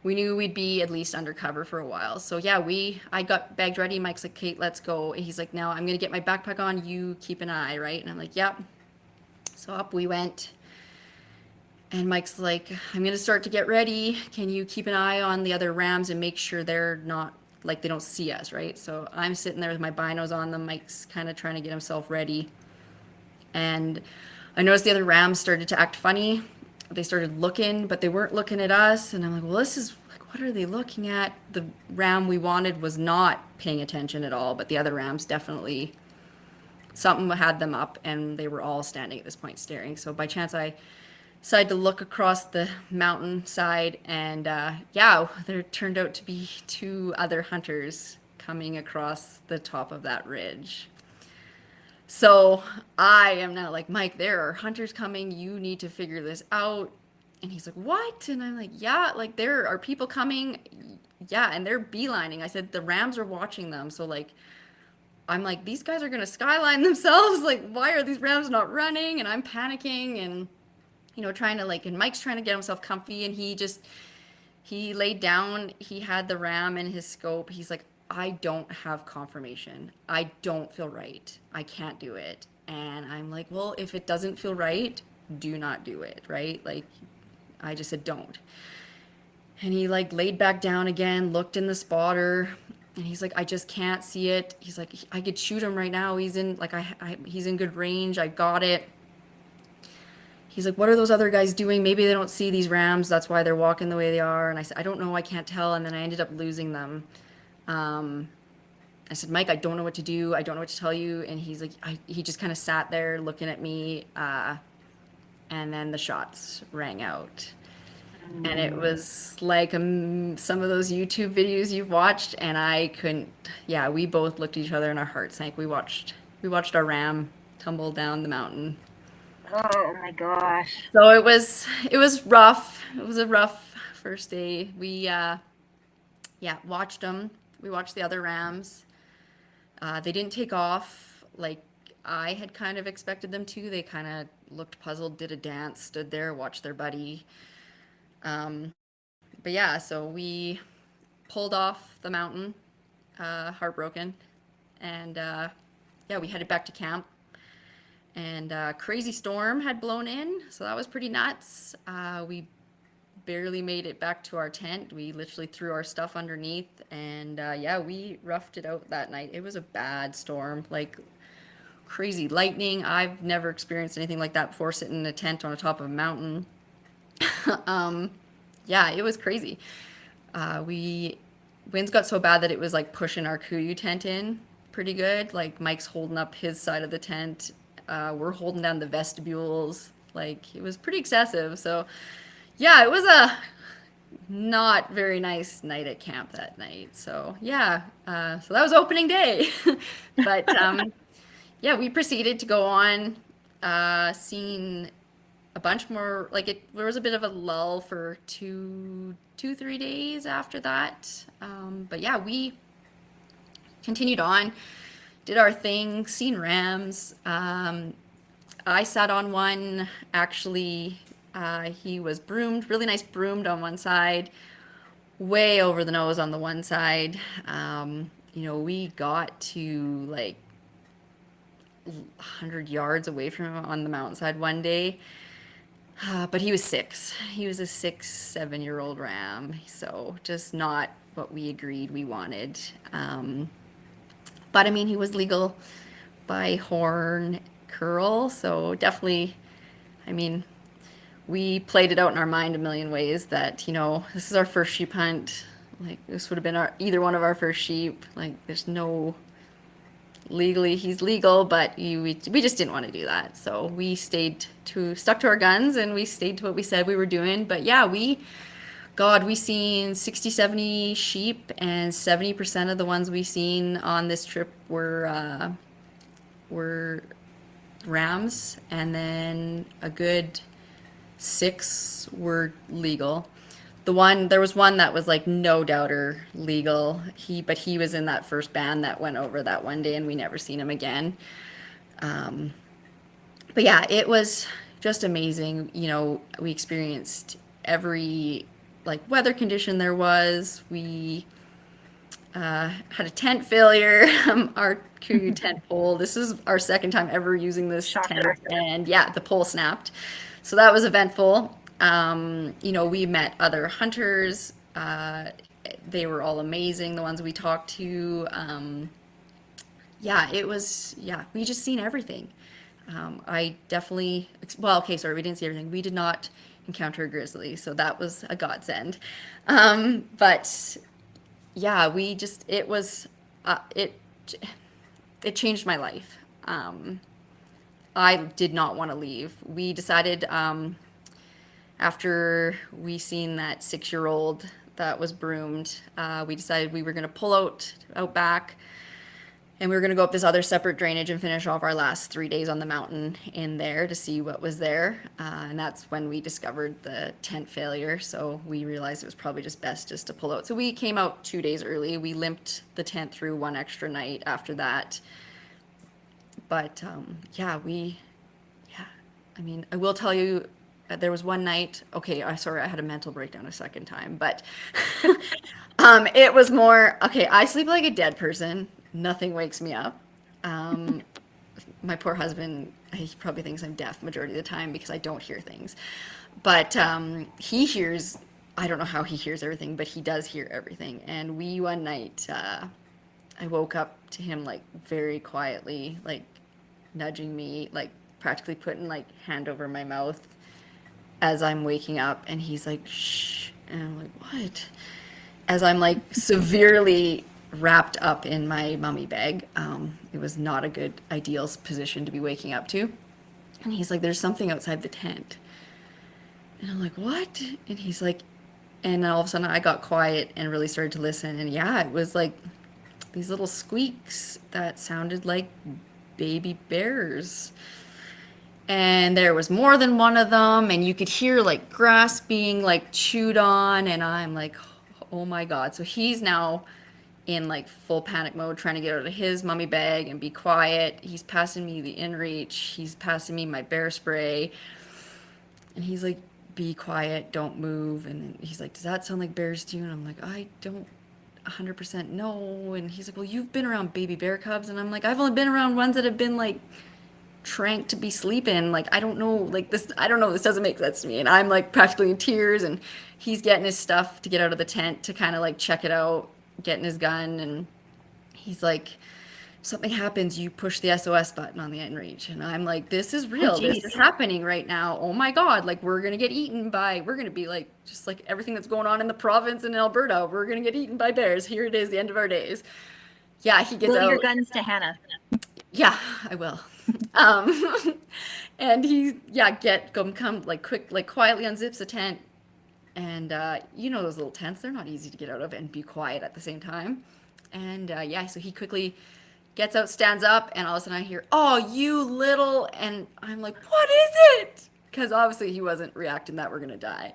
we knew we'd be at least undercover for a while. So yeah, I got bagged ready. Mike's like, Kate, let's go. And he's like, now I'm going to get my backpack on. You keep an eye, right? And I'm like, yep. So up we went. And Mike's like, I'm going to start to get ready. Can you keep an eye on the other rams and make sure they're not, like, they don't see us, right? So I'm sitting there with my binos on them. Mike's kind of trying to get himself ready. And I noticed the other rams started to act funny. They started looking, but they weren't looking at us. And I'm like, well, this is like, what are they looking at? The ram we wanted was not paying attention at all, but the other rams definitely, something had them up, and they were all standing at this point staring. So by chance, I decided to look across the mountainside, and yeah, there turned out to be two other hunters coming across the top of that ridge. So I am now like, Mike, there are hunters coming. You need to figure this out. And he's like, what? And I'm like, yeah, like there are people coming. Yeah, and they're beelining. I said, the rams are watching them. So like, I'm like, these guys are going to skyline themselves. Like, why are these rams not running? And I'm panicking and, trying to like, and Mike's trying to get himself comfy. And he laid down. He had the ram in his scope. He's like, I don't have confirmation. I don't feel right. I can't do it. And I'm like, well, if it doesn't feel right, do not do it, right? Like, I just said, don't. And he like laid back down again, looked in the spotter, and he's like, I just can't see it. He's like, I could shoot him right now. He's in like, he's in good range. I got it. He's like, what are those other guys doing? Maybe they don't see these rams. That's why they're walking the way they are. And I said, I don't know. I can't tell. And then I ended up losing them. I said, Mike, I don't know what to do. I don't know what to tell you. And he's like, he just kind of sat there looking at me. And then the shots rang out. And it was like some of those YouTube videos you've watched. And I couldn't, yeah, we both looked at each other and our hearts sank. We watched our ram tumble down the mountain. Oh my gosh. So it was rough. It was a rough first day. We, watched them. We watched the other rams. They didn't take off like I had kind of expected them to. They kind of looked puzzled, did a dance, stood there, watched their buddy. But yeah, so we pulled off the mountain. heartbroken. And yeah, we headed back to camp. And crazy storm had blown in, so that was pretty nuts. We barely made it back to our tent. We literally threw our stuff underneath, and yeah, we roughed it out that night. It was a bad storm, like crazy lightning. I've never experienced anything like that before, sitting in a tent on the top of a mountain. Yeah, it was crazy. We winds got so bad that it was like pushing our Kuyu tent in pretty good. Like Mike's holding up his side of the tent. We're holding down the vestibules. Like it was pretty excessive. So yeah, it was a not very nice night at camp that night. So yeah, so that was opening day. But yeah, we proceeded to go on, seeing a bunch more. Like there was a bit of a lull for 3 days after that. But yeah, we continued on, did our thing, seen rams. I sat on one actually. He was broomed, really nice broomed on one side, way over the nose on the one side. We got to like 100 yards away from him on the mountainside one day. But he was 6. He was a 6, 7-year-old ram. So just not what we agreed we wanted. But I mean, he was legal by horn curl. So definitely, I mean, we played it out in our mind a million ways that, this is our first sheep hunt. Like this would have been either one of our first sheep. Like there's no legally he's legal, but we just didn't want to do that. So we stuck to our guns and we stayed to what we said we were doing. But yeah, we seen 60, 70 sheep, and 70% of the ones we seen on this trip were rams, and then a good 6 were legal. There was one that was like no doubter legal. But he was in that first band that went over that one day, and we never seen him again. But yeah, it was just amazing. We experienced every like weather condition there was. We had a tent failure. Our Kuyu tent pole. This is our second time ever using this tent, and yeah, the pole snapped. So that was eventful. We met other hunters. They were all amazing, the ones we talked to. We just seen everything. I definitely, well, okay, sorry, we didn't see everything. We did not encounter a grizzly, so that was a godsend. But yeah, it changed my life. I did not want to leave. We decided, after we seen that 6-year-old that was broomed, we decided we were going to pull out back, and we were going to go up this other separate drainage and finish off our last 3 days on the mountain in there to see what was there. And that's when we discovered the tent failure. So we realized it was probably just best just to pull out. So we came out 2 days early. We limped the tent through one extra night after that. But I mean, I will tell you, there was one night, okay, I had a mental breakdown a second time, but it was more, okay, I sleep like a dead person. Nothing wakes me up. My poor husband, he probably thinks I'm deaf majority of the time because I don't hear things. But he hears, I don't know how he hears everything, but he does hear everything. And one night, I woke up to him like very quietly, like nudging me, like practically putting like hand over my mouth as I'm waking up, and he's like, shh, and I'm like, what? As I'm like severely wrapped up in my mummy bag. It was not a good ideal position to be waking up to. And he's like, there's something outside the tent. And I'm like, what? And he's like, and then all of a sudden I got quiet and really started to listen. And yeah, it was like these little squeaks that sounded like baby bears. And there was more than one of them, and you could hear like grass being like chewed on, and I'm like, oh my God. So he's now in like full panic mode, trying to get out of his mummy bag and be quiet. He's passing me the InReach, he's passing me my bear spray, and he's like, be quiet, don't move. And then he's like, does that sound like bears to you? And I'm like, 100% no. And he's like, well, you've been around baby bear cubs. And I'm like, I've only been around ones that have been like tranked to be sleeping. Like, I don't know, like this, I don't know, this doesn't make sense to me. And I'm like practically in tears, and he's getting his stuff to get out of the tent to kind of like check it out, getting his gun. And he's like, something happens, you push the SOS button on the inReach. And I'm like, this is Oh, real. This geez. is happening right now. Oh my God. Like, we're going to get eaten by, we're going to be like, just like everything that's going on in the province in Alberta, we're going to get eaten by bears. Here it is, the end of our days. Yeah, he gets Will out. your guns to Hannah. Yeah, I will. Um, and he, yeah, come like quick, like quietly unzips the tent. And you know those little tents, they're not easy to get out of and be quiet at the same time. And yeah, so he quickly gets out, stands up, and all of a sudden I hear, "Oh, you little," and I'm like, "What is it?" Because obviously he wasn't reacting that we're gonna die.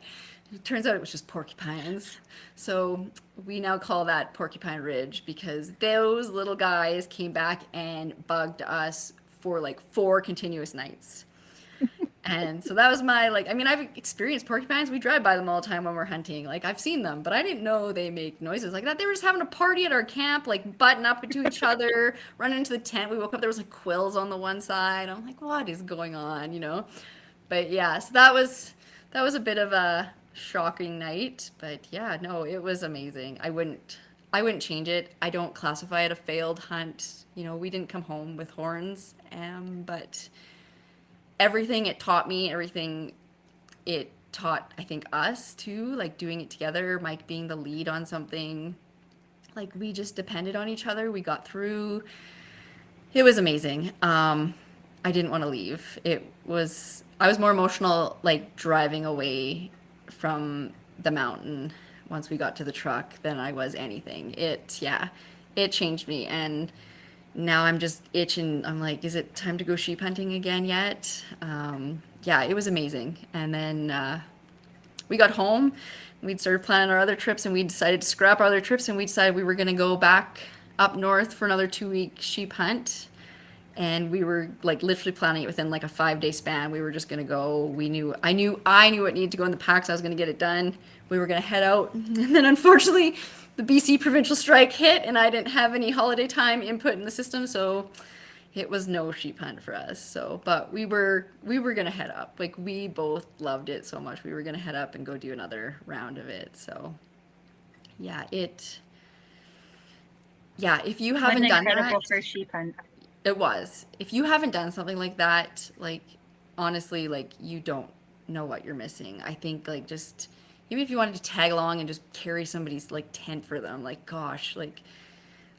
It turns out it was just porcupines. So we now call that Porcupine Ridge because those little guys came back and bugged us for like 4 continuous nights. And so that was my like, I mean, I've experienced porcupines. We drive by them all the time when we're hunting. Like, I've seen them, but I didn't know they make noises like that. They were just having a party at our camp, like button up into each other, running into the tent. We woke up, there was like quills on the one side. I'm like, what is going on, you know? But yeah, so that was a bit of a shocking night, but yeah, no, it was amazing. I wouldn't change it. I don't classify it a failed hunt. You know, we didn't come home with horns, but everything it taught me, everything it taught, I think, us too, like doing it together, Mike being the lead on something. Like, we just depended on each other. We got through. It was amazing. I didn't want to leave. I was more emotional like driving away from the mountain once we got to the truck than I was anything. Yeah, it changed me. And now I'm just itching. I'm like, is it time to go sheep hunting again yet? Yeah, it was amazing. And then we got home, we'd started planning our other trips, and we decided to scrap our other trips, and we decided we were going to go back up north for another 2 week sheep hunt. And we were like literally planning it within like a 5 day span. We were just gonna go. I knew what needed to go in the packs. I was gonna get it done. We were gonna head out, and then unfortunately, the BC provincial strike hit, and I didn't have any holiday time input in the system, so it was no sheep hunt for us. So, but we were gonna head up. Like, we both loved it so much. We were gonna head up and go do another round of it. So yeah, if you What haven't an done that, incredible first sheep hunt. it was. If you haven't done something like that, like, honestly, like, you don't know what you're missing. I think, like, just even if you wanted to tag along and just carry somebody's like tent for them, like, gosh, like,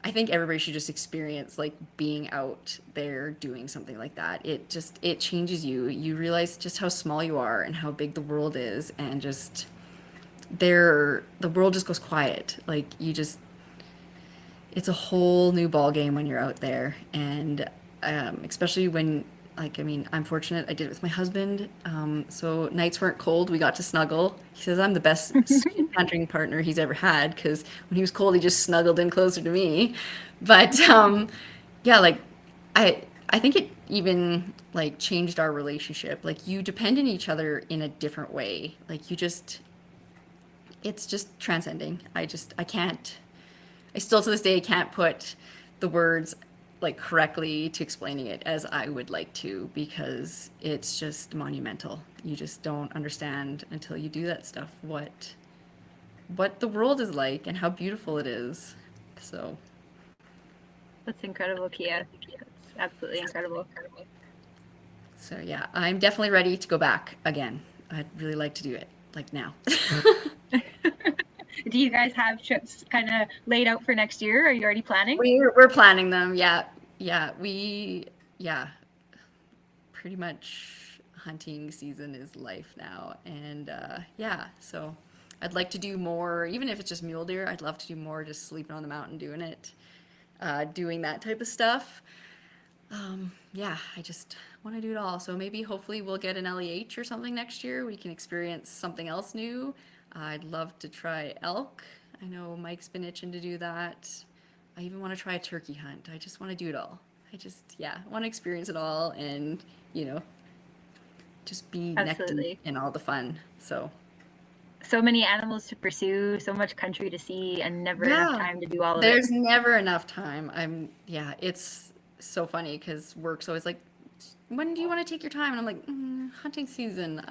I think everybody should just experience like being out there doing something like that. It changes you. You realize just how small you are and how big the world is, and just the world just goes quiet. Like, it's a whole new ball game when you're out there. And especially when, like, I mean, I'm fortunate I did it with my husband, so nights weren't cold, we got to snuggle. He says I'm the best hunting partner he's ever had, because when he was cold he just snuggled in closer to me. But yeah, like, I think it even like changed our relationship. Like, you depend on each other in a different way. Like, it's just transcending. I can't, I still to this day can't put the words like correctly to explaining it as I would like to, because it's just monumental. You just don't understand until you do that stuff what the world is like and how beautiful it is. So That's incredible, Keia. That's absolutely incredible. yeah, I'm definitely ready to go back again. I'd really like to do it like now. Do you guys have trips kind of laid out for next year? Are you already planning? We're planning them. Yeah, pretty much hunting season is life now. And yeah, so I'd like to do more, even if it's just mule deer. I'd love to do more just sleeping on the mountain doing it, doing that type of stuff. Yeah, I just want to do it all. So maybe hopefully we'll get an LEH or something next year. We can experience something else new. I'd love to try elk. I know Mike's been itching to do that. I even want to try a turkey hunt. I just want to do it all. Yeah, want to experience it all, and, you know, just be neck deep Absolutely. in all the fun. So so many animals to pursue, so much country to see, and never enough Yeah. time to do all of it. There's never enough time. It's so funny because work's always like, when do you want to take your time? And I'm like, hunting season.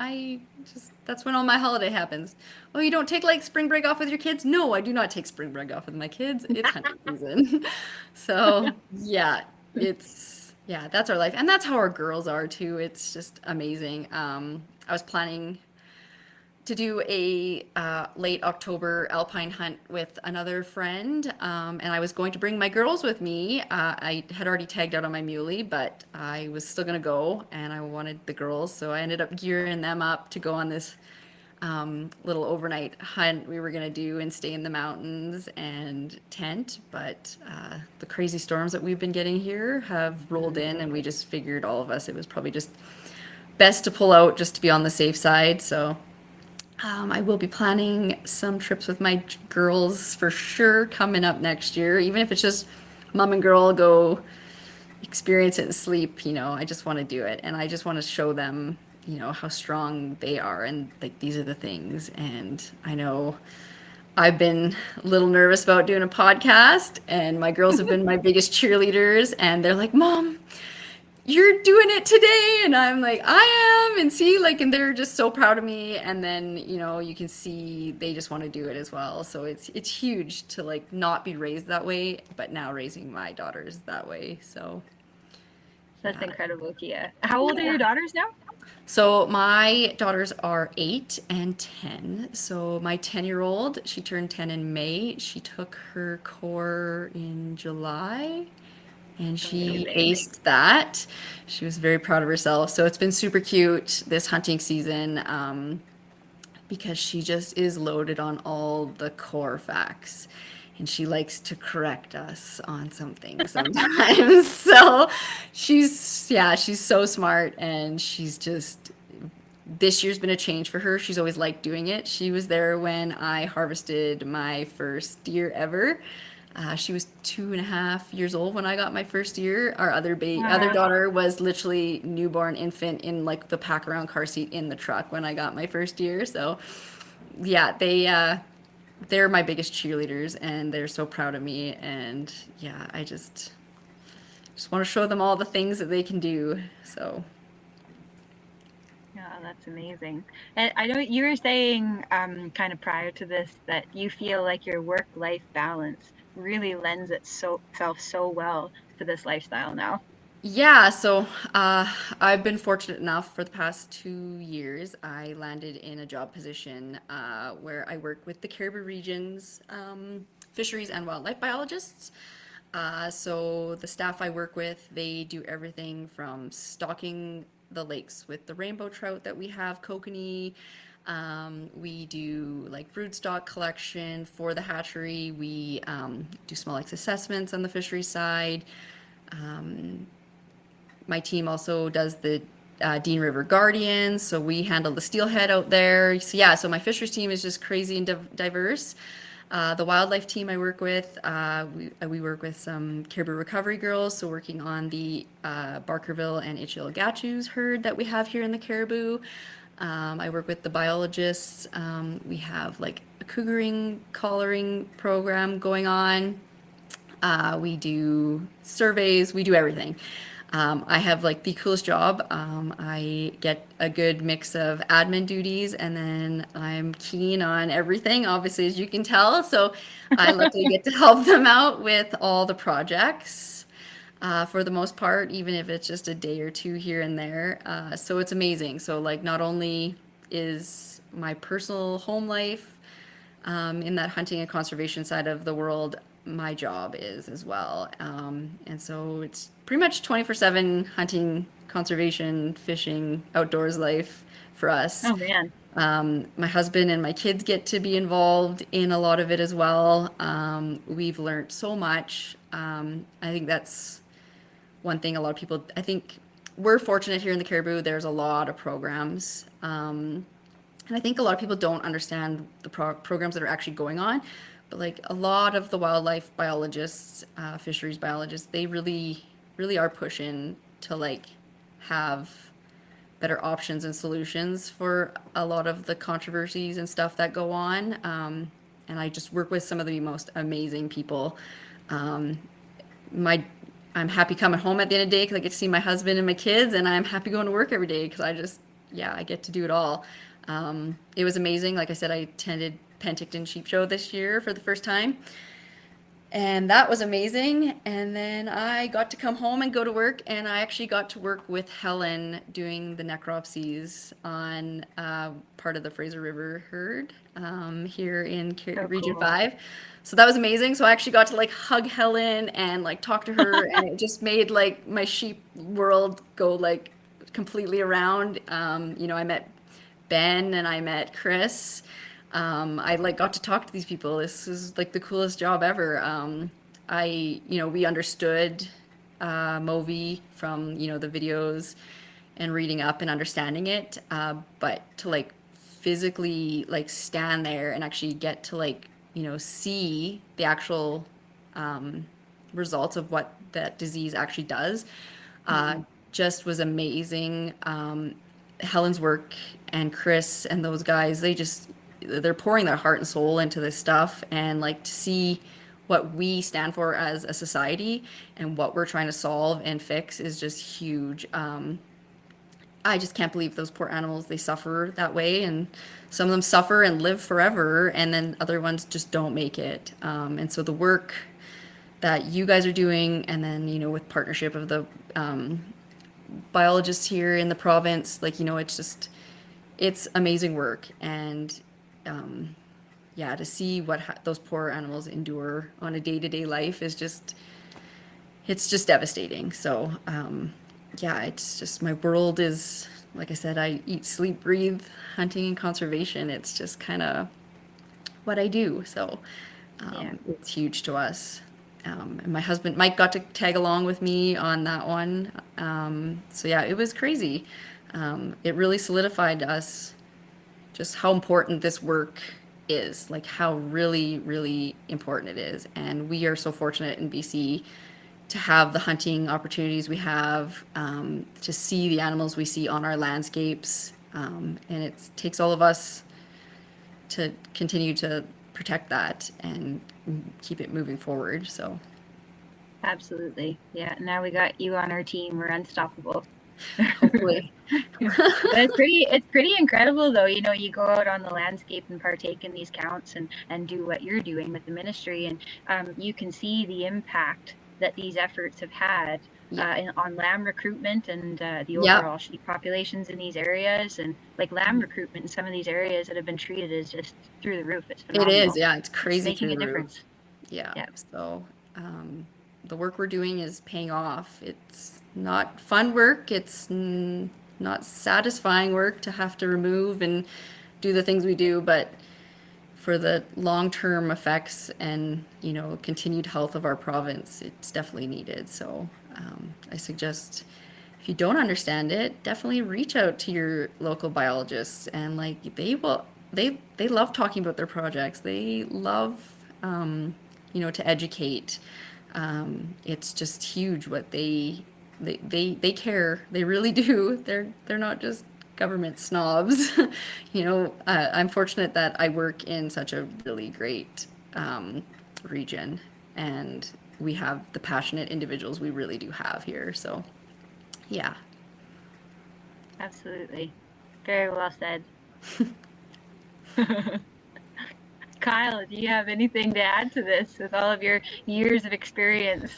That's when all my holiday happens. Oh, you don't take like spring break off with your kids? No, I do not take spring break off with my kids. It's hunting season. So, yeah, that's our life. And that's how our girls are too. It's just amazing. I was planning to do a late October alpine hunt with another friend, and I was going to bring my girls with me. I had already tagged out on my muley, but I was still going to go, and I wanted the girls, so I ended up gearing them up to go on this little overnight hunt we were going to do and stay in the mountains and tent. But the crazy storms that we've been getting here have rolled in, and we just figured, all of us, it was probably just best to pull out just to be on the safe side. So I will be planning some trips with my girls for sure coming up next year, even if it's just mom and girl go experience it and sleep. I just want to do it. And I just want to show them, how strong they are. And like, these are the things. And I know I've been a little nervous about doing a podcast, and my girls have been my biggest cheerleaders. And they're like, Mom, you're doing it today. And I'm like, I am. And see, like, and they're just so proud of me. And then, you can see they just want to do it as well. So it's huge to like not be raised that way, but now raising my daughters that way. So That's yeah. incredible, Keia. How old are your daughters now? So my daughters are 8 and 10. So my 10-year-old, she turned 10 in May. She took her core in July, and she Amazing. aced that. She was very proud of herself. So it's been super cute this hunting season, because she just is loaded on all the core facts. And she likes to correct us on something sometimes. So she's so smart, and this year's been a change for her. She's always liked doing it. She was there when I harvested my first deer ever. She was 2.5 years old when I got my first deer. Our other Wow. daughter was literally newborn infant in like the pack around car seat in the truck when I got my first deer. So yeah, they're my biggest cheerleaders, and they're so proud of me. And yeah, I just want to show them all the things that they can do. So Yeah, that's amazing. And I know you were saying, kind of prior to this, that you feel like your work-life balance really lends itself so well to this lifestyle now. yeah, so I've been fortunate enough for the past 2 years. I landed in a job position where I work with the Caribou region's fisheries and wildlife biologists. So the staff I work with, they do everything from stocking the lakes with the rainbow trout that we have, kokanee. We do like broodstock collection for the hatchery. We do small lakes assessments on the fishery side. My team also does the Dean River Guardians, so we handle the steelhead out there. So yeah, so my fisheries team is just crazy and diverse. The wildlife team I work with, we work with some caribou recovery girls, so working on the Barkerville and Itchiel-Gachus herd that we have here in the caribou. I work with the biologists. We have like a cougaring, collaring program going on. We do surveys, we do everything. I have like the coolest job. I get a good mix of admin duties, and then I'm keen on everything, obviously, as you can tell. So I luckily get to help them out with all the projects for the most part, even if it's just a day or two here and there. So it's amazing. So, like, not only is my personal home life in that hunting and conservation side of the world, my job is as well. And so it's pretty much 24/7 hunting, conservation, fishing, outdoors life for us. Oh man. My husband and my kids get to be involved in a lot of it as well. We've learned so much. I think that's one thing a lot of people, I think we're fortunate here in the Caribou. There's a lot of programs. And I think a lot of people don't understand the programs that are actually going on. But like a lot of the wildlife biologists, fisheries biologists, they really, really are pushing to like have better options and solutions for a lot of the controversies and stuff that go on. And I just work with some of the most amazing people. Um, my I'm happy coming home at the end of the day because I get to see my husband and my kids, and I'm happy going to work every day because I get to do it all. It was amazing. Like I said, I attended Penticton Sheep Show this year for the first time, and that was amazing. And then I got to come home and go to work, and I actually got to work with Helen doing the necropsies on part of the Fraser River herd here in So Region cool. 5. So that was amazing. So I actually got to like hug Helen and like talk to her, and it just made like my sheep world go like completely around. I met Ben and I met Chris. I like got to talk to these people. This is like the coolest job ever. We understood Movi from, the videos and reading up and understanding it. But to like physically like stand there and actually get to like, see the actual results of what that disease actually does, just was amazing. Helen's work and Chris and those guys, they're pouring their heart and soul into this stuff, and like to see what we stand for as a society and what we're trying to solve and fix is just huge. I just can't believe those poor animals, they suffer that way, and some of them suffer and live forever, and then other ones just don't make it. And so the work that you guys are doing, and then with partnership of the biologists here in the province, like it's amazing work. And yeah, to see what those poor animals endure on a day-to-day life is it's just devastating. So yeah, it's just my world is, like I said, I eat, sleep, breathe hunting and conservation. It's just kind of what I do. So Yeah. it's huge to us. And my husband Mike got to tag along with me on that one. So yeah, it was crazy. It really solidified to us just how important this work is, like how really, really important it is. And we are so fortunate in BC to have the hunting opportunities we have, to see the animals we see on our landscapes. And it takes all of us to continue to protect that and keep it moving forward. So Absolutely. Yeah. Now we got you on our team. We're unstoppable. hopefully. But it's pretty incredible though. You go out on the landscape and partake in these counts and do what you're doing with the ministry, and you can see the impact that these efforts have had on lamb recruitment and the Yeah, overall sheep populations in these areas. And like lamb recruitment in some of these areas that have been treated is just through the roof. It's it is. phenomenal. Yeah, it's It's crazy through making a the roof. difference. Yeah. Yeah. So the work we're doing is paying off. It's not fun work. It's not satisfying work to have to remove and do the things we do, but for the long-term effects and continued health of our province, it's definitely needed. So I suggest, if you don't understand it, definitely reach out to your local biologists, and like they love talking about their projects. They love to educate. It's just huge what they care. They really do. They're not just government snobs. I'm fortunate that I work in such a really great region, and we have the passionate individuals we really do have here. So, yeah. Absolutely. Very well said. Kyle, do you have anything to add to this with all of your years of experience?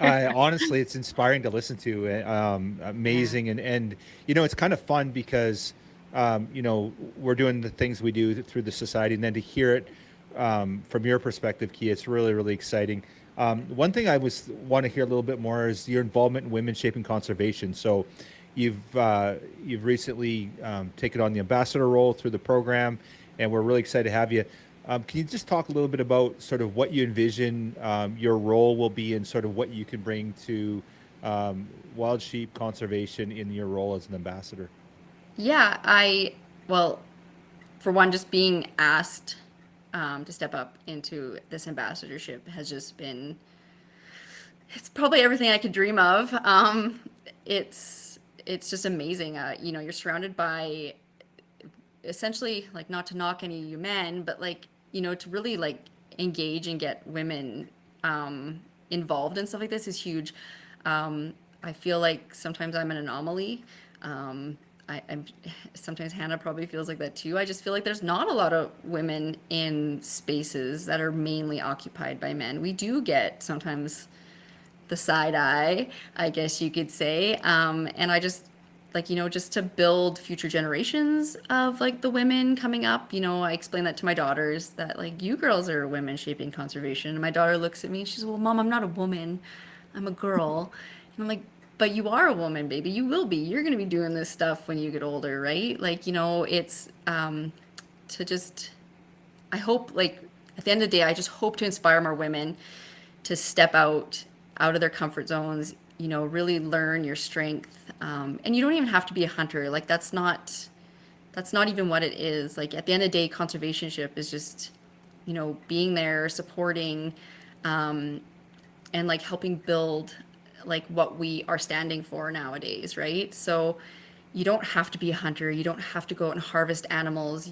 Honestly, it's inspiring to listen to. Yeah. Amazing, and it's kind of fun because we're doing the things we do through the society, and then to hear it from your perspective, Keia, it's really, really exciting. One thing I want to hear a little bit more is your involvement in women shaping conservation. So, you've recently taken on the ambassador role through the program, and we're really excited to have you. Can you just talk a little bit about sort of what you envision your role will be, and sort of what you can bring to wild sheep conservation in your role as an ambassador? Yeah, well, for one, just being asked to step up into this ambassadorship has just it's probably everything I could dream of. It's it's just amazing. You're surrounded by essentially, like, not to knock any of you men, but like, to really like engage and get women involved in stuff like this is huge. I feel like sometimes I'm an anomaly. I'm sometimes Hannah probably feels like that too. I just feel like there's not a lot of women in spaces that are mainly occupied by men. We do get sometimes the side eye, I guess you could say. And I just like, just to build future generations of like the women coming up, I explain that to my daughters that like you girls are women shaping conservation. And my daughter looks at me and she's, well, Mom, I'm not a woman. I'm a girl. And I'm like, but you are a woman, baby. You will be. You're going to be doing this stuff when you get older, right? Like, it's to just, I hope, like, at the end of the day, I just hope to inspire more women to step out of their comfort zones, really learn your strength. And you don't even have to be a hunter. Like, that's not even what it is. Like, at the end of the day, conservationship is just, being there, supporting, and like helping build like what we are standing for nowadays, right? So you don't have to be a hunter. You don't have to go out and harvest animals.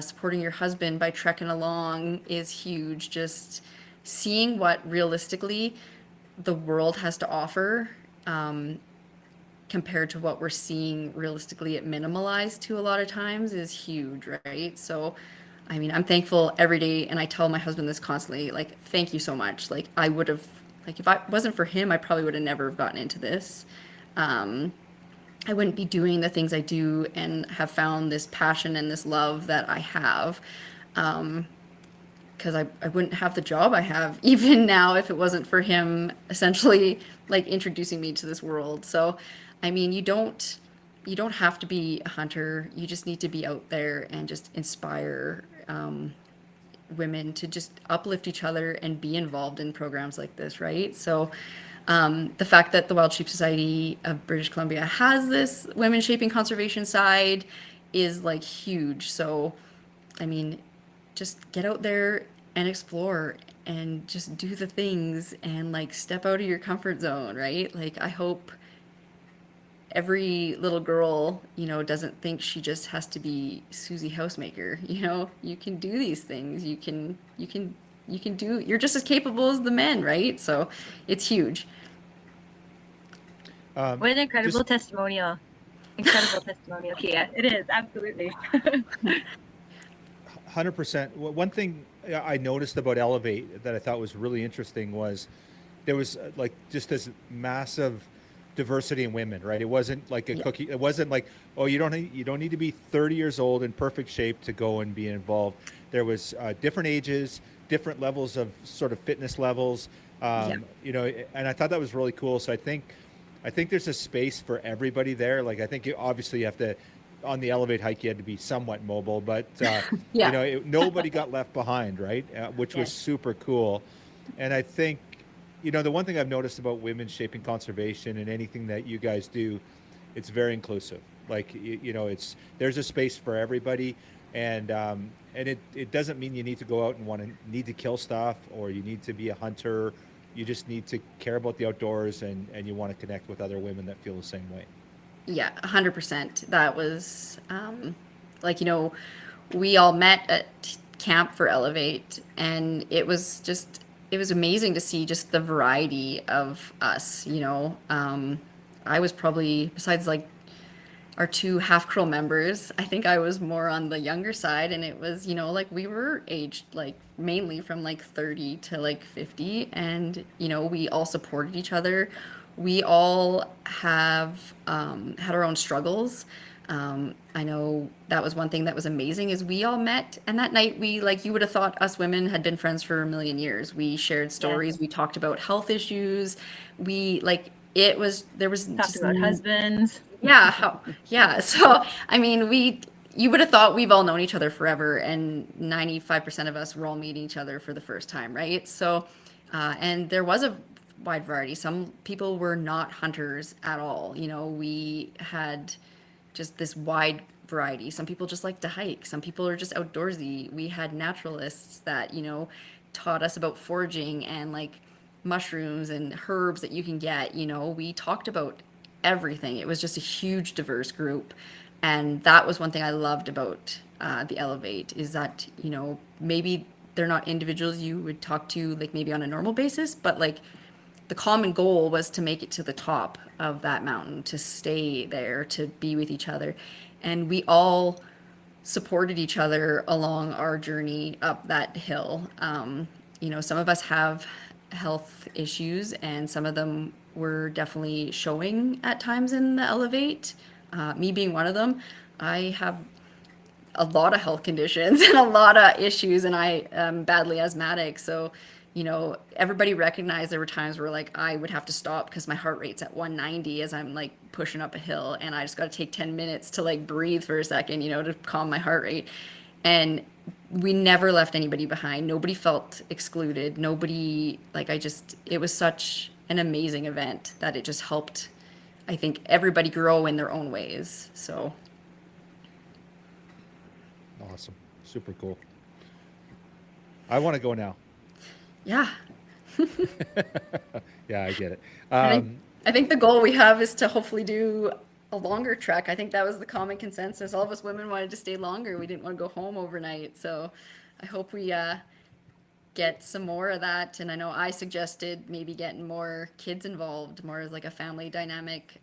Supporting your husband by trekking along is huge. Just seeing what realistically the world has to offer, compared to what we're seeing realistically it minimalized to a lot of times is huge, right? So, I mean, I'm thankful every day, and I tell my husband this constantly, like, thank you so much. Like, I would have, like, if I wasn't for him, I probably would have never have gotten into this. I wouldn't be doing the things I do and have found this passion and this love that I have. Because I wouldn't have the job I have even now if it wasn't for him essentially like introducing me to this world. So, I mean, you don't have to be a hunter. You just need to be out there and just inspire women to just uplift each other and be involved in programs like this, right? So, the fact that the Wild Sheep Society of British Columbia has this women shaping conservation side is like huge. So, I mean, just get out there and explore and just do the things and like step out of your comfort zone, right? Like, I hope every little girl, doesn't think she just has to be Susie Housemaker. You can do these things. You can do, you're just as capable as the men, right? So it's huge. What an incredible Just testimonial. Incredible testimonial, Keia. It is, absolutely. 100%. One thing I noticed about Elevate that I thought was really interesting was there was like just this massive diversity in women, right? It wasn't like a Yeah. cookie. It wasn't like, oh, you don't need to be 30 years old in perfect shape to go and be involved. There was different ages, different levels of sort of fitness levels, Yeah. and I thought that was really cool. So I think there's a space for everybody there. Like, I think obviously you have to, on the Elevate hike, you had to be somewhat mobile, but Yeah. nobody got left behind, right? Which was Yes. super cool. And I think, the one thing I've noticed about women shaping conservation and anything that you guys do, it's very inclusive. Like, there's a space for everybody, and it doesn't mean you need to go out and need to kill stuff or you need to be a hunter. You just need to care about the outdoors and you want to connect with other women that feel the same way. Yeah, 100%. That was like, we all met at camp for Elevate, and it was amazing to see just the variety of us. I was probably, besides like our two half curl members, I think I was more on the younger side, and it was, like we were aged like mainly from like 30 to like 50, and we all supported each other. We all have had our own struggles. I know that was one thing that was amazing is we all met, and that night we, like, you would have thought us women had been friends for a million years. We shared Yes. stories, we talked about health issues. We like it was there was Talked just about husbands. yeah, yeah. So, I mean, you would have thought we've all known each other forever, and 95% of us were all meeting each other for the first time, right? So, and there was a wide variety. Some people were not hunters at all. We had just this wide variety. Some people just like to hike. Some people are just outdoorsy. We had naturalists that, taught us about foraging and like mushrooms and herbs that you can get. We talked about everything. It was just a huge diverse group. And that was one thing I loved about the Elevate, is that, you know, maybe they're not individuals you would talk to like maybe on a normal basis, but like the common goal was to make it to the top of that mountain, to stay there, to be with each other. And we all supported each other along our journey up that hill. You know, some of us have health issues, and some of them were definitely showing at times in the Elevate. Me being one of them, I have a lot of health conditions and a lot of issues, and I am badly asthmatic. So, you know, everybody recognized there were times where like I would have to stop because my heart rate's at 190 as I'm like pushing up a hill, and I just got to take 10 minutes to like breathe for a second, you know, to calm my heart rate. And we never left anybody behind. Nobody felt excluded. Nobody, like, it was such an amazing event that it just helped, I think, everybody grow in their own ways. So Awesome. Super cool. I want to go now. yeah. Yeah, I get it. I think the goal we have is to hopefully do a longer trek. I think that was the common consensus. All of us women wanted to stay longer. We didn't want to go home overnight. So I hope we get some more of that. And I know I suggested maybe getting more kids involved, more as like a family dynamic.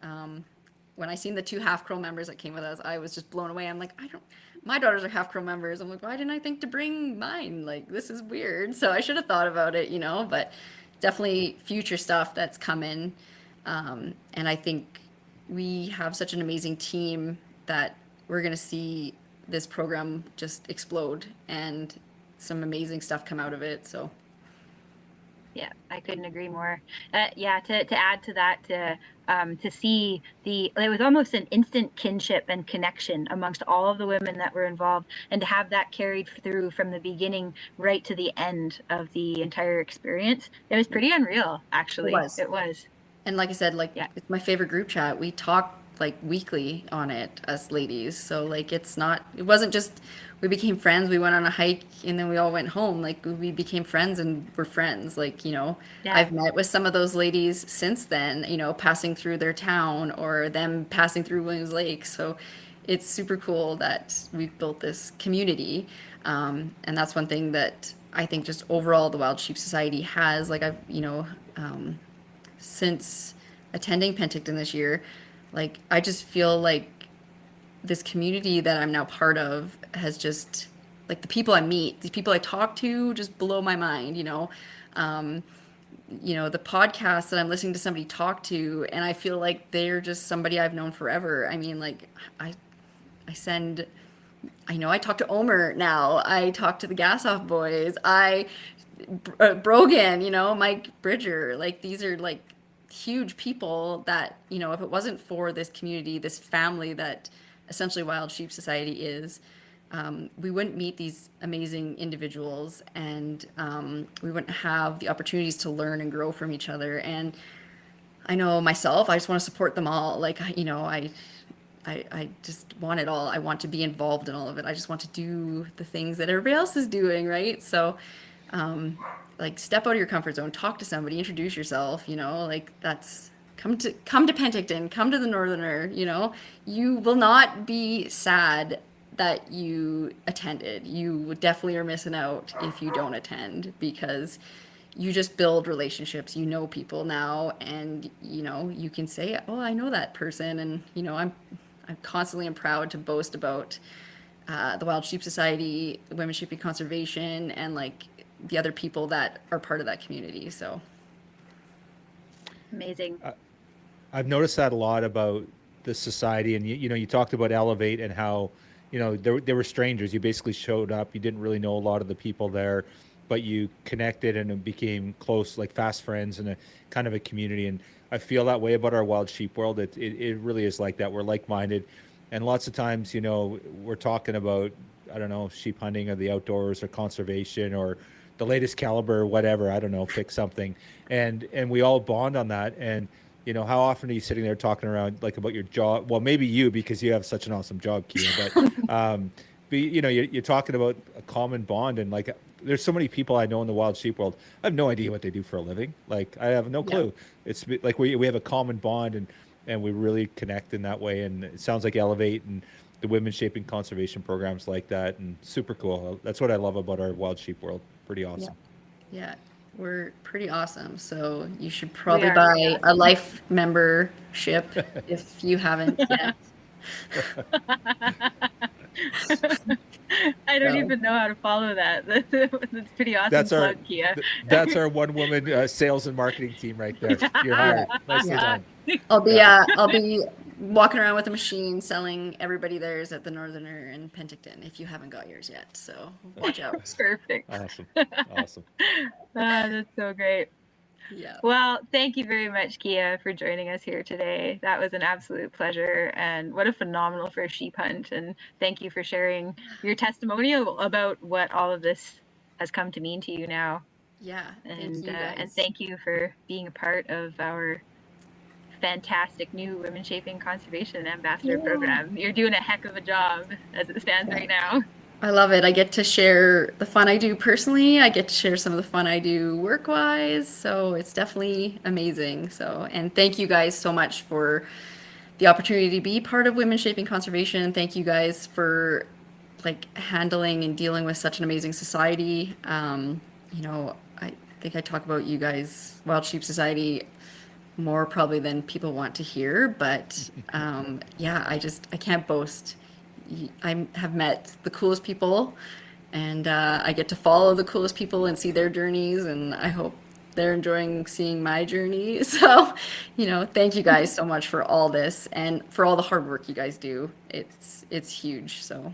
When I seen the 2 half curl members that came with us, I was just blown away. I'm like, my daughters are half curl members. I'm like, why didn't I think to bring mine? Like, this is weird. So I should have thought about it, you know, but definitely future stuff that's coming. And I think we have such an amazing team that we're going to see this program just explode and some amazing stuff come out of it. So Yeah, I couldn't agree more. Yeah, to add to that, to see it was almost an instant kinship and connection amongst all of the women that were involved, and to have that carried through from the beginning right to the end of the entire experience, it was pretty unreal, actually. It was. And like I said, like, Yeah. it's my favorite group chat. We talk like weekly on it as ladies. So like, it wasn't just we became friends, we went on a hike, and then we all went home. Like, we became friends and we're friends. Like, you know, Yeah. I've met with some of those ladies since then, you know, passing through their town or them passing through Williams Lake. So it's super cool that we've built this community. And that's one thing that I think just overall the Wild Sheep Society has, like, since attending Penticton this year, like, I just feel like this community that I'm now part of has just, like, the people I meet, these people I talk to just blow my mind, you know. The podcast that I'm listening to somebody talk to, and I feel like they're just somebody I've known forever. I mean, like, I talk to Omer now. I talk to the Gas Off Boys. Brogan, you know, Mike Bridger. Like, these are like huge people that, you know, if it wasn't for this community, this family that essentially Wild Sheep Society is, we wouldn't meet these amazing individuals, and we wouldn't have the opportunities to learn and grow from each other. And I know myself, I just want to support them all. Like, you know, I just want it all. I want to be involved in all of it. I just want to do the things that everybody else is doing, right? So, like, step out of your comfort zone, talk to somebody, introduce yourself, you know, like, that's, come to Penticton, come to the Northerner, you know. You will not be sad that you attended. You definitely are missing out if you don't attend, because you just build relationships, you know people now, and, you know, you can say, oh, I know that person. And, you know, I'm constantly am proud to boast about the Wild Sheep Society, Women's Sheeping Conservation, and like the other people that are part of that community. So Amazing. I've noticed that a lot about the society, and you know, you talked about Elevate and how, you know, there were strangers. You basically showed up. You didn't really know a lot of the people there, but you connected and it became close, like fast friends, and a kind of a community. And I feel that way about our wild sheep world. It really is like that. We're like-minded, and lots of times, you know, we're talking about, I don't know, sheep hunting or the outdoors or conservation or the latest caliber or whatever. I don't know, pick something, and we all bond on that. And you know, how often are you sitting there talking around like about your job? Well, maybe you, because you have such an awesome job, Keia, but you know, you're talking about a common bond. And like, there's so many people I know in the wild sheep world. I have no idea what they do for a living. Like, I have no clue. It's like we have a common bond, and and we really connect in that way. And it sounds like Elevate and the women shaping conservation programs like that, and super cool. That's what I love about our wild sheep world. Pretty awesome. Yeah, we're pretty awesome. So you should We probably are buy pretty a life membership if you haven't yet. I don't So- even know how to follow that. That's pretty awesome. That's our plug, Keia. that's our one woman sales and marketing team right there. You're hired. Nicely Yeah. done. I'll be walking around with a machine selling everybody theirs at the Northerner in Penticton if you haven't got yours yet. So watch out. Perfect. Awesome. Awesome. That's so great. Yeah. Well, thank you very much, Keia, for joining us here today. That was an absolute pleasure, and what a phenomenal first sheep hunt. And thank you for sharing your testimonial about what all of this has come to mean to you now. Yeah. Thank And you guys. and thank you for being a part of our fantastic new Women Shaping Conservation Ambassador program. You're doing a heck of a job as it stands right now. I love it. I get to share the fun I do personally. I get to share some of the fun I do work-wise. So it's definitely amazing. So, and thank you guys so much for the opportunity to be part of Women Shaping Conservation. Thank you guys for like handling and dealing with such an amazing society. You know, I think I talk about you guys, Wild Sheep Society, more probably than people want to hear. But yeah, I can't boast. I have met the coolest people, and I get to follow the coolest people and see their journeys, and I hope they're enjoying seeing my journey. So, you know, thank you guys so much for all this and for all the hard work you guys do. It's huge. So